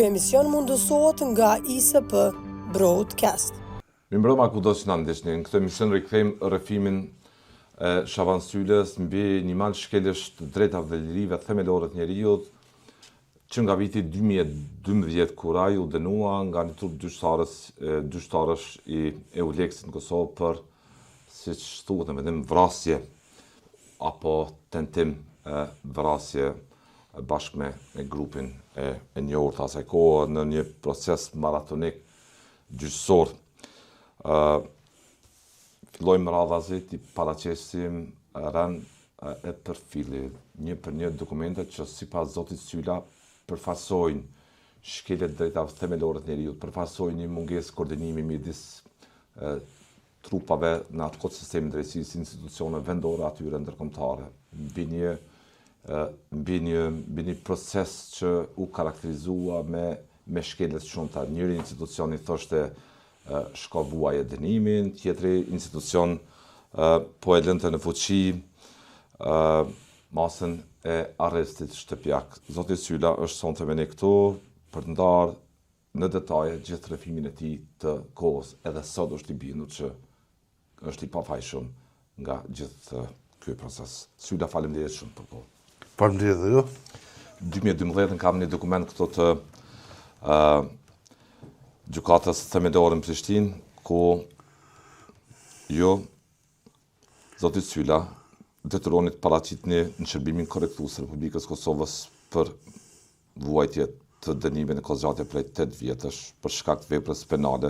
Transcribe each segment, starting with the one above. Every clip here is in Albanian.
Ky emision mundësohet nga ISP Broadcast. Mirëmbrëma kudo që na ndihni. Në këtë emision rikthejmë rrëfimin e Shaban Sylës mbi një mal shkelësh të drejtave dhe lirive themelore të njerëzit, që nga viti 2012 kur ai u dënua nga një trup dyshtarësh i EULEX-it në Kosovë për, siç thuhet në vendim, vrasje apo tentim vrasje bashkë me grupin e njohur të asaj kohe në një proces maratonik gjyqësor. Fillojmë radhazit i paraqesim rënë e përfili një për një dokumentet që sipas zotit Syla përfaqësojnë shkeljet drejtave themelore të njerëzit, përfaqësojnë një mungesë koordinimi midis trupave në atë kohë sistemin drejtësisë, institucione vendore atyre ndërkombëtare, mbi një proces që u karakterizua me shkeljet shumëta. Njëri institucion i thoshte shko vuaje dënimin, tjetri institucion po e lënte në fuqi masën e arrestit shtëpiak. Zoti Syla është sonte me ne këtu për të ndarë në detaje gjithë rrëfimin e tij të kohës, edhe sot është i bindur që është i pafajshëm nga gjithë ky proces. Syla, faleminderit shumë për kohë. Faleminderit dhe ju. 2012 kam një dokument këto të gjykatës themelore në Prishtinë, ku ju, zoti Syla, detyronit paraqitni në shërbimin korrektues të Republikës Kosovës për vuajtje të dënimit në kozgjatje prej 8 vjetësh për shkak të veprës penale,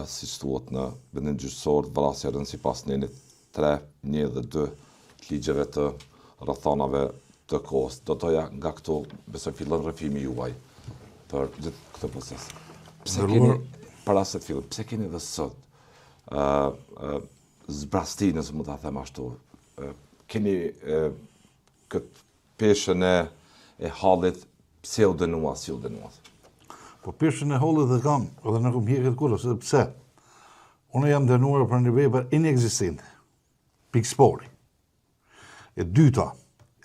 siç thuhet në vendin gjyqësor, vrasja rënë sipas nenit 3, 1 dhe 2 të ligjeve të rrethanave të kohës. Do toja nga këtu besoj fillon rrëfimi juaj për gjithë këtë proces. Pse keni dhe sot zbrastinë, nëse mund ta them ashtu, keni këtë peshën e hallit, pse u dënua, si u dënua? Po peshën e hallit dhe kam, edhe në kom hjekët kurrë, pse? Unë jam dënuar për një vepër inekzistente. Pikspori. E dyta,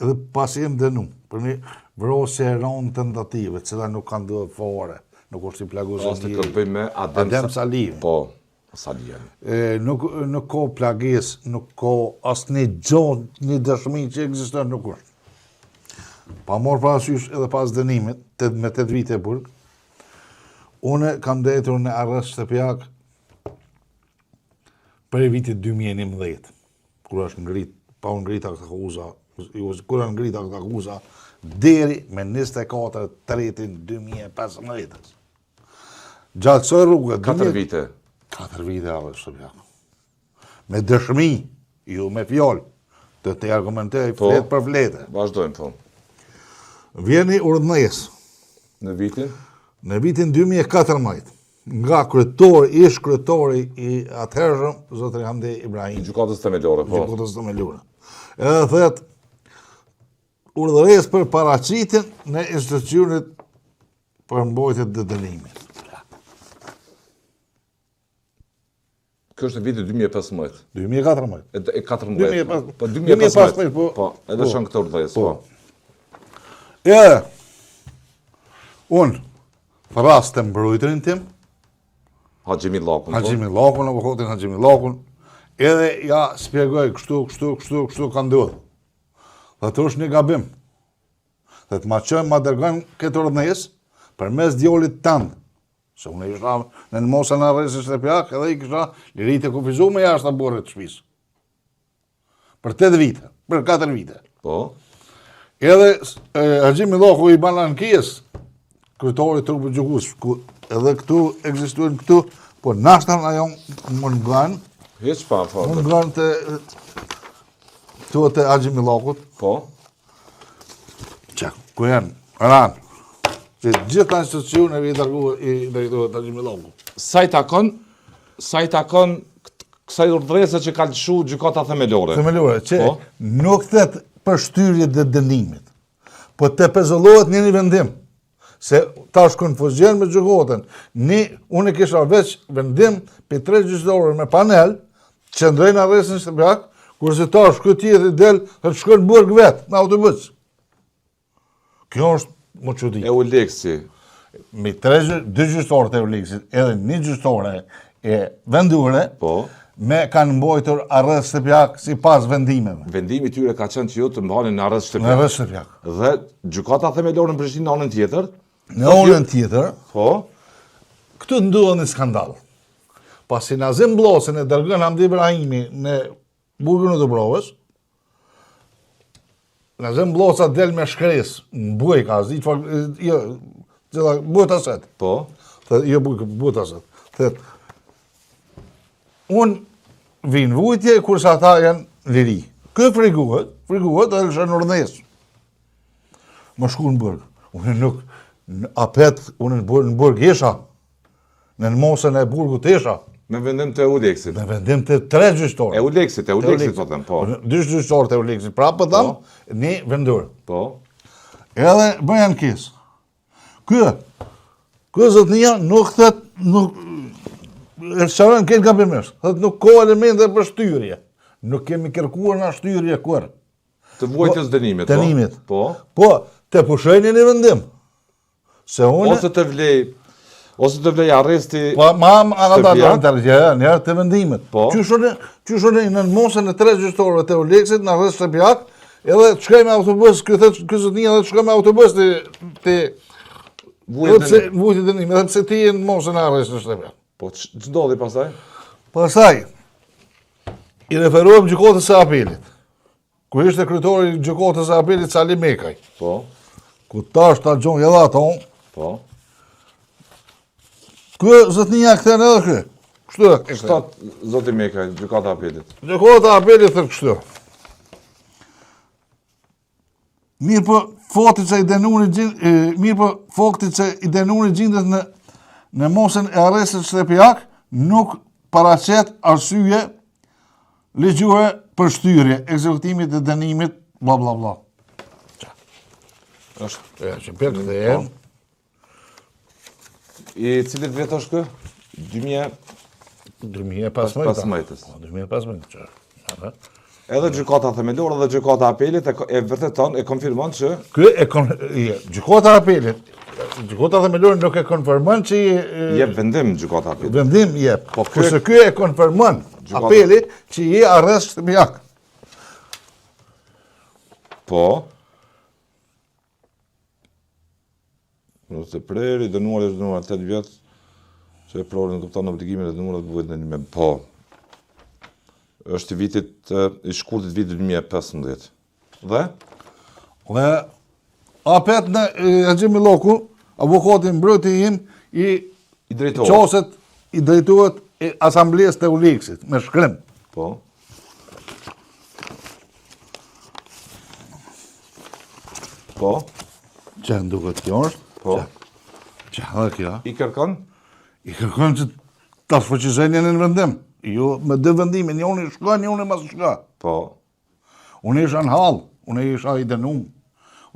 edhe pas jem dënu për një vrasje e rënë tentative, cila nuk kanë dhënë fare, nuk është i plagosur. Rastë që bëjmë me Adem Salimi. Po, Salimi. Nuk ka plagesë, nuk ka asnjë gjë, një dëshmi që ekziston nuk është. Pa marrë parasysh edhe pas dënimit, me 8 vite e burg, unë kam detur në arrest shtëpiak për vitit 2011, kur është ngrit, pa unë ngrit aktuza, kur është ngrit aktuza, deri me 24/3/2015. Gjatë kësaj rruge 4 vite. 4 vite arrest shtëpiak. Me dëshmi, jo me fjalë, të argumentoj fletë për fletë. Vazhdojmë, po. Vjeni urdhënesë Në vitin? Në vitin 2014, nga ish kryetori i atëhershëm, zotri Hamdi Ibrahim. Gjykatës themelore, po. Gjykatës themelore. Edhe thet, urdhëresë për paraqitjen në institucionet për mbrojtje të dënimit. Kjo është në vitin 2015. 2014. E 14. Po 2015, po, edhe shon këtë urdhëresë, po. Unë thrastem mbrojtërin tim, Haxhimi Llakun, avokatin Haxhimi Llakun, edhe ja shpjegoj kështu ka ndodhur. Dhe të është një gabim. Dhe të ma qojmë, ma dërgojmë këtë urdhënesë përmes djalit tënd. Se unë isha në mosën e arrestit shtëpiak, edhe i kisha lirit e kufizuar me jashtë aborrit të shtëpisë. Për 8 vite, për 4 vite. Po. Edhe Haxhimi Llaku i ban ankesë kryetari i trupit gjykues, edhe këtu ekzistojnë këtu, po nashtan ajo më ngan. Hiç pa, po. Më ngan të Haxhimi Llakut. Po. Ku janë? Ran. Që gjitha institucionet i dërguar i drejtorit Haxhimi Llakut. Sa i takon kësaj urdhërese që ka lëshuar gjykata themelore. Themelore, që nuk thet për shtyrje dhe dënimit, po të pezullohet një vendim. Se ta shkon fuzjen me gjykatën. Unë kisha veç vendim për 3 gjyqtarë me panel, që ndrejnë arrestin shtëpiak, kurse ta shkoj tjetër del, të shkon burg vet, me autobus. Kjo është më çudi. EULEX-i. me 2 gjyqtarë të Euliksit, edhe 1 gjyqtare e vendure, Po. me kanë mbojtur arrest shtëpiak si pas vendimeve. Vendimi tyre ka qenë që ju të mbanin në arrest Në shtëpiak. arrest shtëpiak. Dhe gjykata themelore në Prishtinë në anën tjetër, Në anën tjetër, po, këtu ndodh një skandal. Pasi Nazim Bllosën e dërgën Hamdi Ibrahimi në burgun e Dubrovës, Nazim Blosa del me shkresë në bujka, buhet aset. po, Jo buhet aset. Thet, unë vinë vujtje kurse ata janë liri. Kë friguhet edhe lëshën urdhnes. Më shku në burg. Unë nuk, në apet, unë në burg isha. Në mosën e burgut isha. me vendim të Euleksit. Në vendim të 3 gjyqtarë. Euleksit, po them, po. 2 gjyqtarë të Euleksit. Pra po tham, një vendur. Po, Edhe bëjan kisë. Ky zotnia nuk thet, nuk e shërën këtë gabimisht. Thet nuk ka elemente për shtyrje. Nuk kemi kërkuar nga shtyrje kur. të vuajtjes dënimit, po. Dënimit. Po. Po, të pushojnë një vendim. Se unë... Ose të vlej arresti. Po, mam ata shtëpiak? njerë të vendimet. Po. Qyshone në mosën e 3 gjyqtarëve të Euleksit në arrest shtëpiak, edhe të shkoj me autobus, ky zotnia edhe të shkoj me autobus të vujtje dënimit, edhe pse ti në mosën e arrest shtëpiak. Po, që ndodhi pasaj? Pastaj, i referuam gjykatës së apelit, ku ishte kryetari i gjykatës së apelit Sali Mekaj, Po, ku tash ta gjon edhe ato, po. ky zotnia kthen edhe ky. Kështu e kështu. Zoti Mekaj, gjykata e apelit. Gjykata e apelit thot kështu. Mirë po fakti që i dënuari gjendet në mosën e arrestit shtëpiak nuk paraqet arsye ligjore për shtyrje, ekzekutimit të dënimit, bla bla bla. Është Që për këtë e... i cilit vjet është kë? 2015. 2015. Që. Edhe gjykata themelore dhe gjykata e apelit e vërteton, e konfirmon që Gjykata e apelit, gjykata themelore nuk e konfirmon që jep vendim gjykata e apelit. vendim jep. Po, Kurse ky e konfirmon apeli që je arrest shtëpiak. Po. Nëse preri dënuar 8 vjet, që e prori në kupton obligimin e dënuar të vuajtë në po. Është i vitit i shkurtit vitit 2015. Dhe Dhe apet në Xhimi Lloku, avokati mbrojtje im i drejtohet. qoset i drejtohet asamblesë të Euleksit me shkrim. Po. Po. Që nduket kjo është? Po. Që edhe kjo? I kërkon? I kërkon që ta shfuqizojnë në vendim. Jo me 2 vendime, një unë i shka, një unë i mas shka. Po. Unë isha në hall, unë isha i dënum,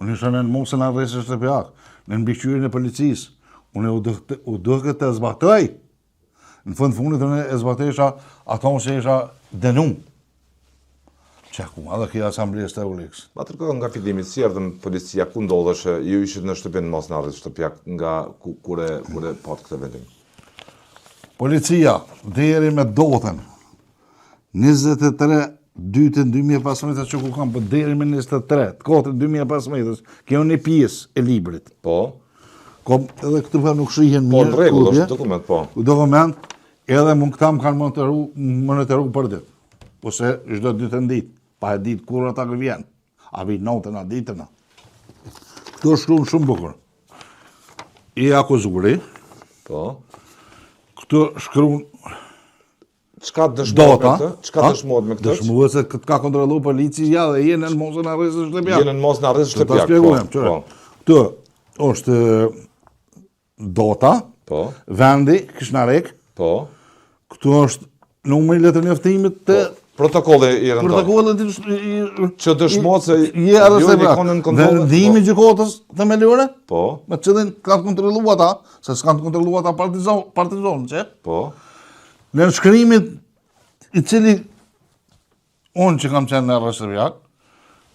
unë isha në mosën e arrestit shtëpiak, në mbikëqyrjen e policisë, unë u duhet të zbatoj. Në fundit unë e zbatesha ato që isha dënum. Çaku, edhe kjo asamblesë të Euleksit. Ma tërkohë nga fillimi, si erdhën policia, ku ndodhësh, ju ishit në shtëpinë mos në arrest shtëpiak nga kure pat këtë vendim? Policia, deri me dotën, 23 dytën 2015 që ku kam, për deri me 23, katër 2015, kjo një pjesë e librit. Po. Kom edhe këtë për nuk shihen Po, mirë. në rregull, kopje. është dokument, po. Dokument, edhe mund këta më kanë monitoru për ditë. Ose çdo ditë në ditë, pa e ditë kur ata që vjen. A vi natën, a ditën. Këto shkruan shumë bukur. I akuzuri, Po. këto shkruan Çka dëshmohet me dota. këtë? Çka dëshmohet me këtë? Dëshmohet se këtë ka kontrollu policia dhe jenë në mosën e arrestit shtëpiak. Jenë në mos në arrest Ta shtëpiak. shpjegujem, Po. Këtë është dota, Po. vendi, Kishnarek, Po. këtu është numri i letër njoftimit të Protokolli i rëndon. protokollit Që dëshmohet se je arrest ju jeni në kontroll. vendimi i gjykatës themelore, Po. me cilin kanë kontrollu ata, se s'kan kontrollu ata partizan, që? Po. Në shkrimit i cili unë që kam qenë në arrest shtëpiak,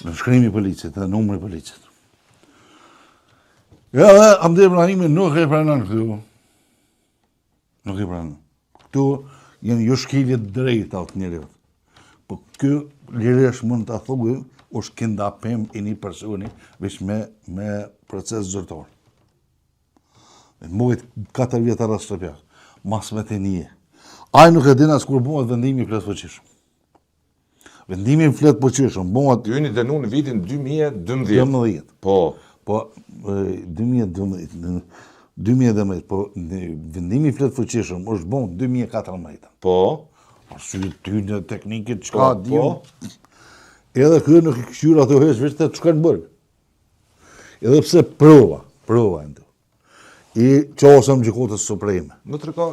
në shkrimi i policit dhe numri i policit. Ja, dhe Hamdi Ibrahimi nuk e pranon këtu. Nuk e pranon. Këtu janë jo shkelje drejta të njerëzit. Po ky lirisht mund ta thuaj është kidnapim i një personi veç me proces zyrtar. Mujt 4 vjet arrest shtëpiak. Mas me të një. Ai nuk e din as kur bëhet vendimi i plotfuqishëm. Vendimi i plotfuqishëm bëhet Ju jeni dënuar në vitin 2012. 12. Po. Po 2012, po vendimi i plotfuqishëm është bën 2014. Po. Arsye ty në teknikët çka di. Edhe ky nuk i këshyr ato hes vetë të shkon në burg. Edhe pse prova ende. I qosëm gjykatës supreme. Më trego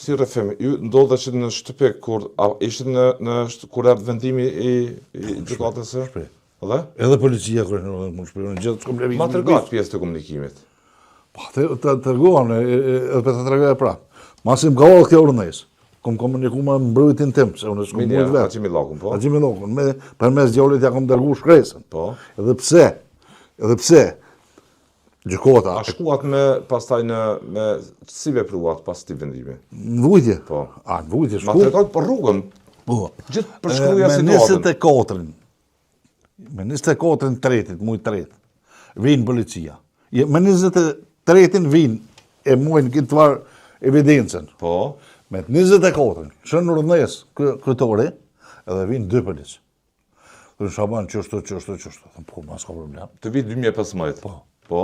si rrefem, ju ndodheshit në Shtëpi kur ishit kur erdhi vendimi i gjykatës së? Shpe. Edhe? Edhe policia kur mund shpërën gjithë komplementin. Ma tregot pjesë të komunikimit. Po të treguan edhe të tregoj prapë. Masi më ka ardhur kjo urrënes. Kom komunikuar me mbrojtjen tim, se unë s'kam mund vetë. Haxhi Millokun, po. Haxhi Millokun, me përmes djalit ja kam dërguar shkresën. Po. Edhe pse gjykata A shkuat pastaj me si vepruat pas këtij vendimi? në vujtje. Po. Në vujtje Ma shku. tregot për rrugën. Po. Gjithë përshkruja Me situatën. 24-ën tretit, muj tret, vinë policia. Me 23-ën vinë e mujnë këtë tvar evidencën. Po. Me 24-ën, shënë urrënes kryetore, edhe vinë 2 policë. Dhe Shaban qështu. Thëmë, po, mas ka problem. Të vit 2015. Po. Po.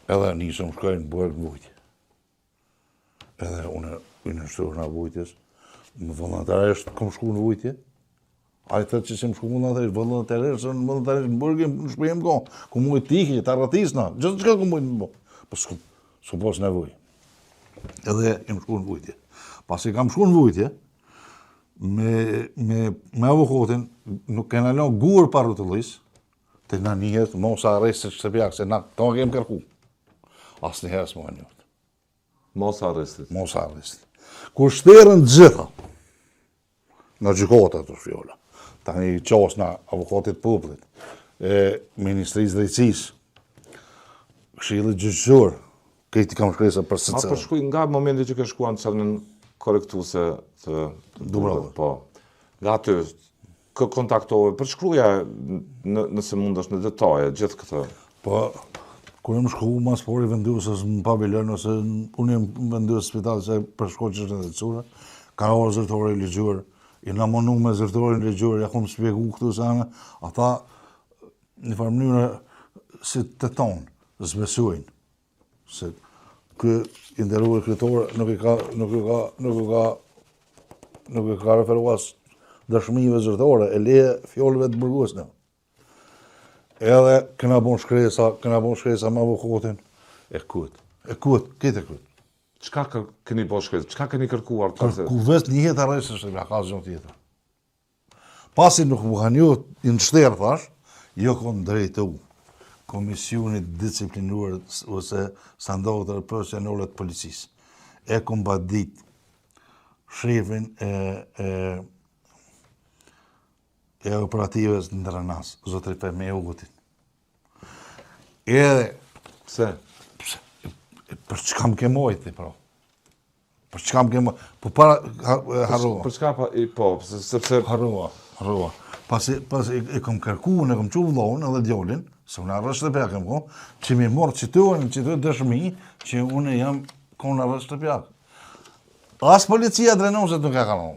Edhe nisëm shkojnë në burg në vujtje. Edhe unë në shturë në vujtjes, më volontarisht kom shku në vujtje. A i thëtë që si më shku volontarisht në burgin në shpëjem ko. Ku mujtë tiki, të arratisna, gjithë që ka ku mujtë më bo. Po s'ku pos nevoj. Edhe jem shku në vujtje. Pas i kam shku në vujtje, me avokatin, nuk kena lo gur pa rrotullis, të na njëhet mos arrestit shtëpiak, se na to kem kërku. Asë njëherë s'mo e njërt. Mos arrestit. Mos arrestit. Kur shterën gjitha, në gjykata të fjolla, tani qas në avokatit popullit, Ministrisë Drejtësisë, Këshillit Gjyqësor, këti kam shkresa për së Ma përshkuj nga momenti që ke shkuan të në korektuse të Dubrovë. Po. Nga aty, kë kontaktove, përshkruja nëse mund është në detaje, gjithë këtë. Po, kur jem shku mas pori vendusës në paviljon, ose unë jem vendusë spital se përshkoj që është në dhecura, ka orë zërtore i ligjur, i na monu me zërtore i ligjur, ja kom spjegu këtu sana, ata një farë mënyrë si të tonë, zbesujnë, se kë i nderuar kryetor nuk e ka referuas dëshmive zyrtare, e leje fjollëve të burgosnë. Edhe këna bon shkresa me avokatin, e kut, këtë. Çka keni bo shkret? Çka keni kërkuar? Ku vetë një jetë arresë është nga ka zonë tjetër. Pasi nuk më kanë ju në shterë, thash, jo kom drejtu Komisionit Disciplinuar ose standardet profesionale të policisë. E kom badit shefin e operativës në Dranas, zotri Femi Ugutin. Edhe, Pse? për çka më ke mojti, pra? Për çka më ke mojti? Po para, harrova. Për çka po, sepse... Harrova. Pas e kom kërku, e kom qu vllahun edhe djalin, se unë arrest shtëpiak kem ko, që mi morë qëtë dëshmi që unë jam kon arrest shtëpiak. As policia drenoset nuk e ka në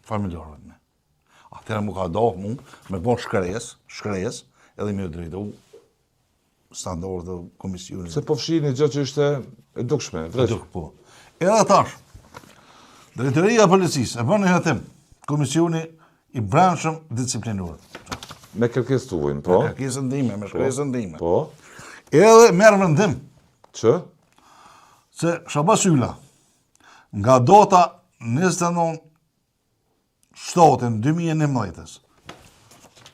familjarët me. Atëra mu ka dohë mu me bon shkres, edhe me drejtu standard dhe komisionit. Se po fshini gjë që ishte e dukshme, vreq. Po. Edhe tash, drejtoria policisë e bën një hetim, komisioni i brendshëm disciplinor. Me kërkesë tuajin, po? Me kërkesën time, me shkresën time. Po? Edhe merr vendim Që? se Shabas Yla, nga data 29 shtatin 2011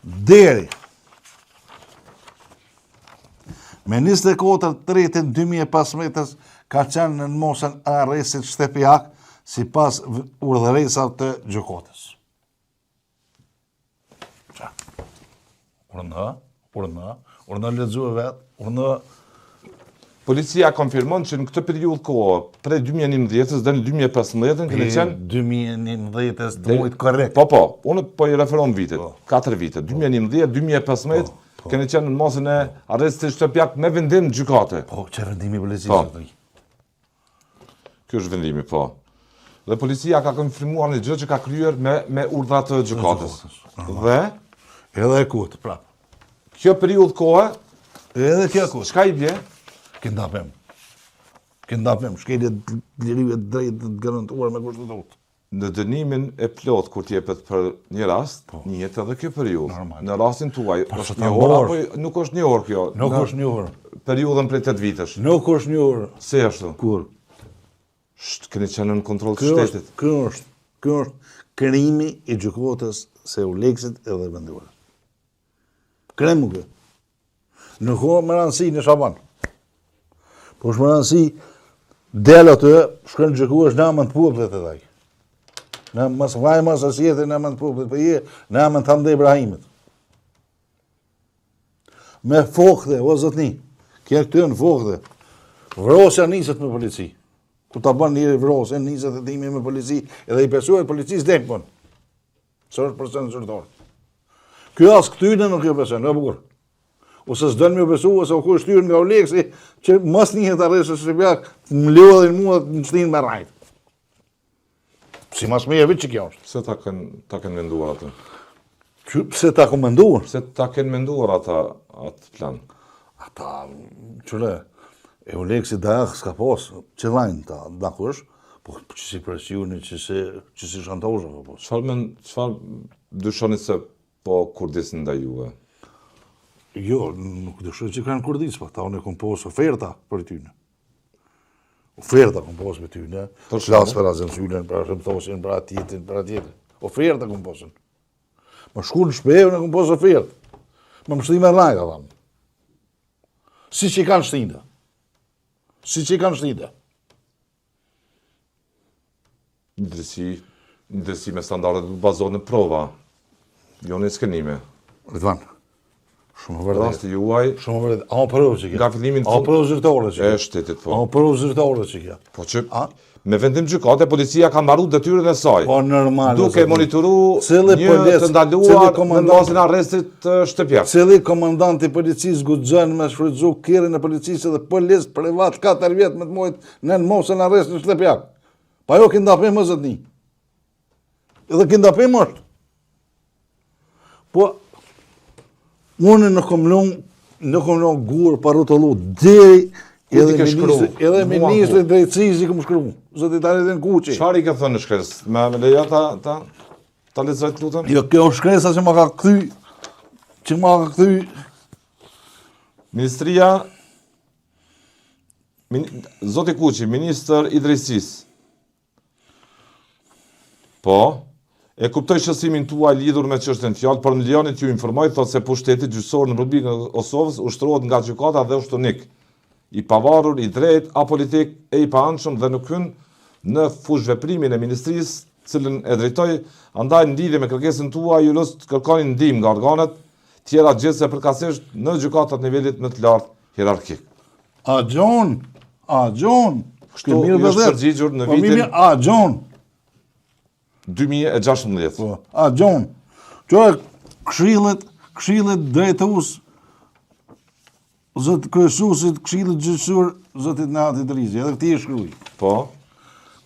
deri me 24/3/2015 ka qenë në mosën e arrestit shtëpiak sipas urdhëresave të gjykatës. Unë lexua vetë, unë Policia konfirmon që në këtë periudhë kohë, prej 2011-ës dhe në 2015-ën, keni qenë 2011-ës të mujtë korrekt. Po, unë po i referon vitet, 4 vite, 2011, 2015, keni qenë në mosën e arrestit shtëpiak me vendim gjykate. Po, që vendimi i policisë atë. Ky është vendimi, po. Dhe policia ka konfirmuar një gjë që ka kryer me urdhra të gjykatës. Dhe edhe e kutë, prapë. Kjo periudhë kohë, edhe kjo kutë. çka i bie? Këndapem, shkelje lirive drejt të garantuar me kushtetutë. Në dënimin e plot kur t'jepet për një rast, njihet edhe kjo periudhë. Në rastin tuaj, është një orë apo nuk është një orë kjo? Nuk është një orë. Periudhën prej 8 vitesh. Nuk është një orë. Se ashtu? Kur? Keni qenë në kontroll të shtetit. Ky është krimi i gjykatës së Euleksit edhe vendimit. Kremu kë. Në kohë më rëndësi në Shaban. Po është më rëndësi, del atë, shkën gjykuar në amën të popullit e taj. Në mas vaj mas asjetë në amën të popullit, për je në amën të Hamdë Ibrahimit. Me fokde, o zotni, kja këtë në fokde, vrosja nisët me polici. Ku ta bën njëri vrosja, nisët e timi me polici, edhe i pesuet policis dekpon. Së është përsen zyrtar. Kjo as këtyne nuk jo pesen, në bukur. Ose s'dën me besu, ose u ku shtyrë nga Euleksi, që mos njëhet arresë shqipjak, më lodhin mua në shtinë me rajt. Si mas me jevit që kjo është. Pse ta kanë menduar atë? Pse ta kanë menduar? Pse ta kanë menduar atë plan? Ata, qële, Euleksi da s'ka pos, që vajnë ta, da kush, po që si presioni, që si shantozha, po. Çfarë dyshoni se po Kurdisë nda juve? Jo, nuk dëshoj që kanë Kurdisë, pa ta unë e kom posë oferta për tyne. Oferta kom posë për tyne. Flasë për azensylen, për shëmthosin, për atjetin. Oferta kom posën. Më shku në shpevën e kom posë oferta. Më shti me rajta, dhamë. Si që i kanë shtinde. Një dresi me standardet të bazohet në prova. Jo në skenime. Ridvan. Shumë vërdet. Rasti juaj. Shumë vërdet. A provë që kja. Nga fillimin A provë zyrtare që kja. E shtetit, po. A provë zyrtare që kja. Po që me vendim gjykate, policia ka mbaru detyrën e saj. Po normal. Duke monitoru një të ndaluar në rasin arrestit të shtëpjak. Cili komandant i policisë guxon me shfrytzu kerrin e policisë dhe policë privat 4 vjet me të mojt në mosën arrest në shtëpjak. Pa jo kindapim më zotni. Edhe kindapim është. Po unë nuk kom lënë gurë pa rrotullu deri edhe ministri drejtësisë i kom shkruar. Zoti tani dhe në kuqi. Çfarë i ka thënë në shkres? Me leja ta lexoj të lutem? Jo, kjo është shkresa që ma ka kthy. Ministria Zoti Kuqi, ministër i drejtësisë. Po, e kuptoj shësimin tuaj lidhur me çështjen fjalë, por milionit ju informoj thotë se pushteti gjyqësor në Republikën e Kosovës ushtrohet nga gjykata dhe ushtronik, i pavarur, i drejt, apolitik e i paanshëm dhe nuk hyn në fushveprimin e ministrisë, cilën e drejtoj, andaj në lidhje me kërkesën tuaj ju lust kërkoni ndihmë nga organet tjera gjithse përkatësisht në gjykatat nivelit më të lartë hierarkik. A Gjon. Kështu ju është përgjigjur në vitin A Gjon. 2016. Po, a Gjon. Qore këshillet drejtues zot kryesuesit këshillit gjyqësor zotit Nati Drizi, edhe këti e shkruaj. Po.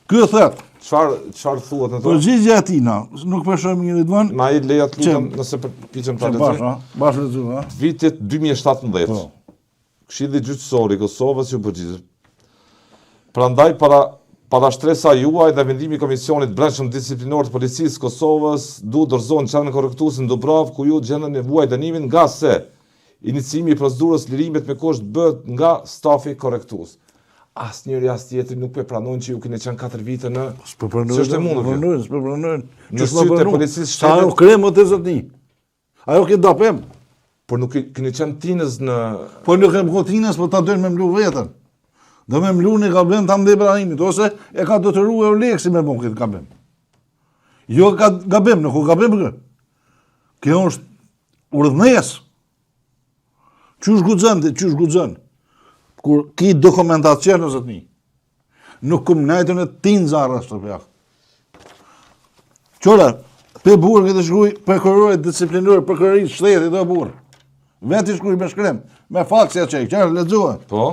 Ky thot, çfarë thuhet në to? përgjigjja e tina, nuk po shoh mirë Ridvan. Ma i leja të lutem nëse përpiqem ta lexoj. Bash lexoj, ha. Vitit 2017. Po. Këshilli gjyqësor i Kosovës ju përgjigjet. Prandaj para shtresa juaj dhe vendimi i Komisionit Brendshëm Disiplinor të Policisë Kosovës duhet dorëzohen çanën korrektuese në Dubrovë ku ju gjendën nevuaj dënimin nga se iniciimi i procedurës lirimit me kusht bëhet nga stafi korrektues. Asnjëri as tjetri nuk po pranojnë që ju keni qenë 4 vite në S'është e mundur. S'po pranojnë. Në sytë e policisë Sa ajo krem o të zotni. Ajo ke dapem. Por nuk keni qenë tinës në Po nuk e më tinës, po ta dojnë me mlu vetën. Do me mlu një gabim të Hamdë Ibrahimit, ose e ka detyruar Euleksi me bon këtë gabim. Jo ka gabim, nuk ka gabim kë. Kjo është urdhënes. Qysh guxon? Kur ki dokumentacion o zotni. Nuk kum najtën e tin zarra shtëpjak. Qora, pe burg të shkruaj prokurorit disiplinor, prokurorit shtetit do burr. Vetë shkruaj me shkrim, me faksja çaj, çfarë lexohet? Po.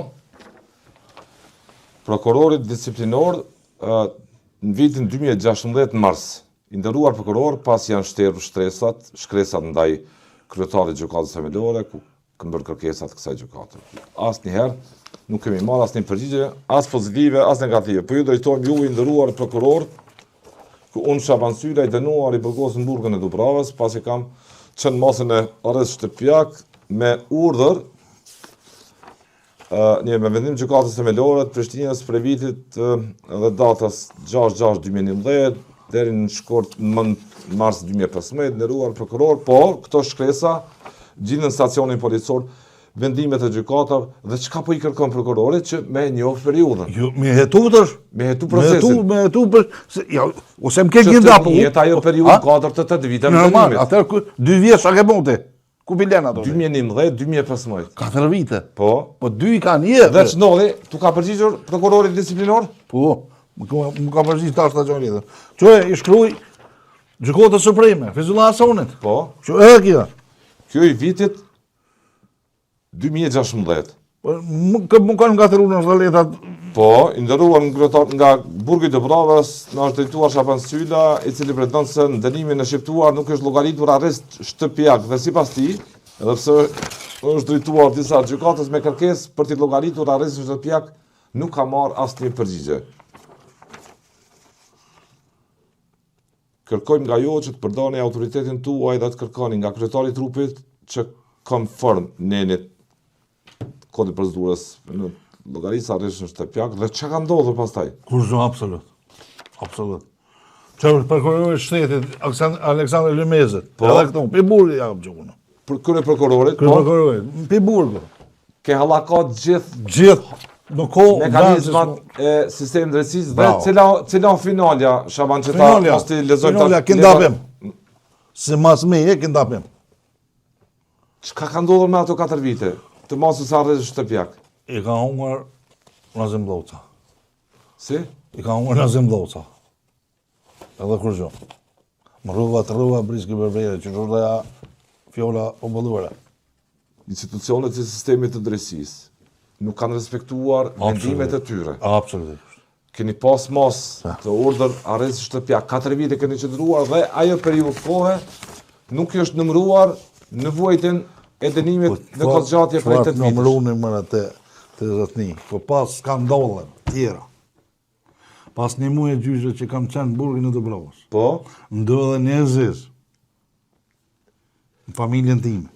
Prokurorit disiplinor në vitin 2016 mars, i nderuar prokuror pas janë shterë shkresat ndaj kryetarit gjykatës themelore ku kanë bërë kërkesat kësaj gjykate. Asnjëherë nuk kemi marrë asnjë përgjigje, as pozitive, as negative. Po ju drejtojmë ju i nderuar prokuror, ku unë Shaban Syla i dënuar i burgos në burgën e Dubravës, pasi kam qenë masën e arrest shtëpiak me urdhër me vendim gjykatës themelore të Prishtinës për vitit dhe datës 6/6/2011 deri në shkurt në mars 2015, nderuar prokuror, po këto shkresa gjinin në stacionin policor vendimet e gjykatave dhe çka po i kërkon prokurorit që me njoh periudhën. Jo, me hetu tash. Me hetu procesin. Me hetu ja, ose më ke gjenda po. Jeta ajo periudhë 4-8 vite më venimit. Atë 2 vjet sa ke bonte. Ku bilen ato? 2011-2015. 4 vite. Po. Po 2 kanë jetë. Dhe ç'ndodhi? Tu ka përgjigjur prokurori disiplinor? Po. Më ka përgjigjur tash ta gjoni tjetër. Ço i shkruaj Gjykata Supreme, Fezullah Hasonit. Po. Ço kjo? Kjo i vitit 2016. Po më kanë ngatëruar në rrethletat. Po, i nderuar nga burgu i Dubravës, na është drejtuar Shaban Syla, i cili pretendon se në dënimin e shqiptuar nuk është llogaritur arrest shtëpiak dhe sipas tij, edhe pse është drejtuar disa gjykatës me kërkesë për të llogaritur arrest shtëpiak, nuk ka marrë asnjë përgjigje. Kërkojmë nga ju që të përdorni autoritetin tuaj dhe të kërkoni nga kryetari i trupit që konform nenit kodit procedurës në llogarisë arrest shtëpiak dhe çka ka ndodhur pastaj? Kurzo absolut. Absolut. Çfarë prokurori i shtetit Aleksandr Lymezet. Po. Edhe këtu, pe burri jam gjukun. Për kërë prokurorit, po, Prokurori, pe burgu. ke hallakat Gjithë në kohë mekanizmat e sistemit drejtësisë dhe cila finalja, Shaban që ta Finalja, mos ti lexojmë finalja kindapim. Se mas me e kindapim. Çka ka ndodhur me ato 4 vite? Të mos sa arrest shtëpiak. I ka humbur Nazim Lloca. Si? I ka humbur Nazim Lloca. Edhe kurjo. Më rrova briski berbere që ja fjola o bëlluara. Institucionet e sistemit të drejtësisë nuk kanë respektuar vendimet e tyre. Absolutisht. Keni pas mos të urdhër arrest shtëpiak, 4 vite keni qëndruar dhe ajo periudhë kohe nuk është numëruar në vuajtjen e dënimit në kohëzgjatje për 8 vite. Numëroni më atë të zotni. Po pas skandale tjera. Pas një muaj gjyqe që kam qenë në burgun e Dubravës. Po, Ndodhe një Aziz. Në familjen time.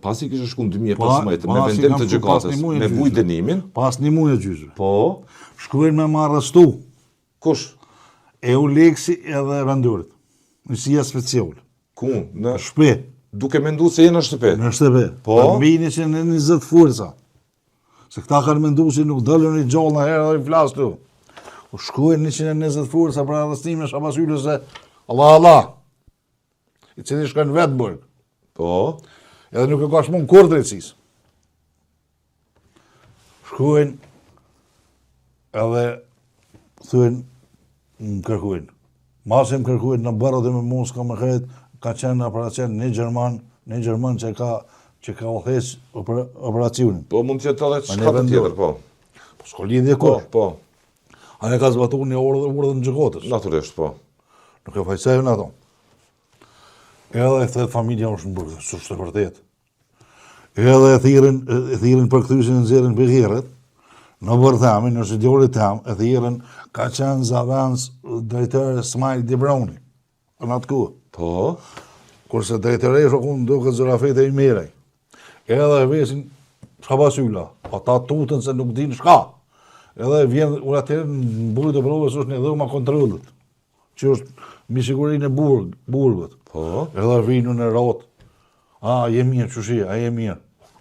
pasi kishte shku në 2015 me vendim të gjykatës, me vuj dënimin. Pas një muaj gjyqe. Po, Shkruajnë me më arrestu. kush? Euleksi edhe Vendurit. Njësia special. Ku? Në Shpe. duke menduar se jeni në shtëpi. Në shtëpi. Po? Mbini që në 20 forca. Se këta kanë menduar se nuk dalën i gjallë në herë dhe i flas këtu. U shkruajnë 120 forca për arrestimin e Shaban Sylës se Allah. I cili shkojnë vetë burg. Po, Edhe nuk e ka shmon kur drejtësisë. Shkruajnë edhe thuajnë më kërkuajnë. Masim kërkuajnë në barët e me Moskë me kret, ka qenë operacion një Gjerman që ka udhëheq operacionin. po mund të jetë edhe shkatë tjetër, po. Po s'ka lidhje Po, kur. po, Ajo ka zbatuar një urdhën gjykatës. natyrisht, po. Nuk e fajsejnë ato. Edhe e thët familja është në burg, s'është e vërtet. Edhe e thirrin për kthyesin e nxjerrin Beghirët, në bërthamin, në studiollit tam, e thirrin ka qenë zavans drejtore Smajl Dibroni. Në atë kohë. Po, Kurse drejtoreja shokun duket Zorafete i Mirej. Edhe e vesin Shaban Syla. Ata tutën se nuk din shka. Edhe vjen unë atëherë në burg të provës është një dhoma kontrollit. Që është mbi sigurinë e burgut. po, Edhe vinu në rot. Je mirë, qëshia, je mirë.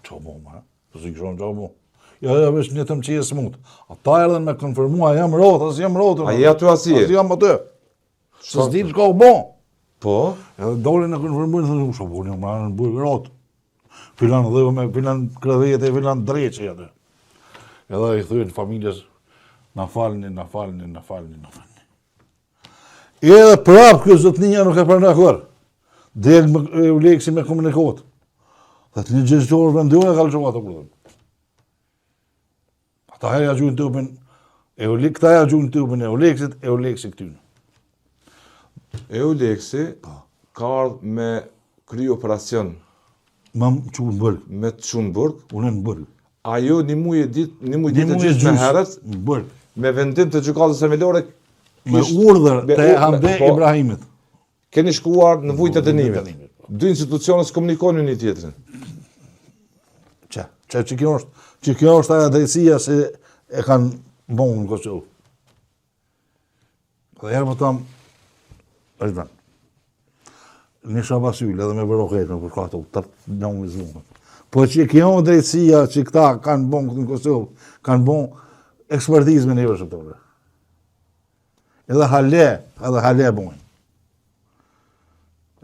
Qa bo, ma? Pësi këshon, qa bo? Ja, vesh një të më qie smut. Ata erdhen me konfirmua, jam rot, as jam rot. A je aty as je? As jam aty. Se s'di çka u bo. po, Edhe dolin në konfirmuar, thënë, qa bo, një marrë në burg rot. Filan dhëme, filan krevete, filan dreqe atë. Edhe i thujnë familjes, na falni. Edhe prapë kjo zotnia nuk e përna kërë. Del u leksi me komunikot. Dhe të një gjëgjorë vendune ka lëshova të kërën. Ata herja gjujnë të upin, këta herja gjujnë të upin e u leksi këtynë. EULEX-i ka ardhë me kry operacion Ma më që në bërgë, me të qunë burg. unë në bërgë. Ajo një muj ditë e gjysë me herët, Në bërgë. me vendim të gjykatës themelore, Me urdhër të Hambe Ibrahimit. keni shkuar në vujtë të dënimit. Dy institucionet komunikojnë një tjetrin. Që kjo është aja drejtësia se e kanë bonë në Kosovë. Dhe herë më tamë, është ben. Një shabasyllë edhe me bërokejtë në përka të tërtë në më zhëmë. Po që kjo drejtësia që këta kanë bonë këtë në Kosovë, kanë bonë ekspertizme në e shëptore. Edhe hale bojnë.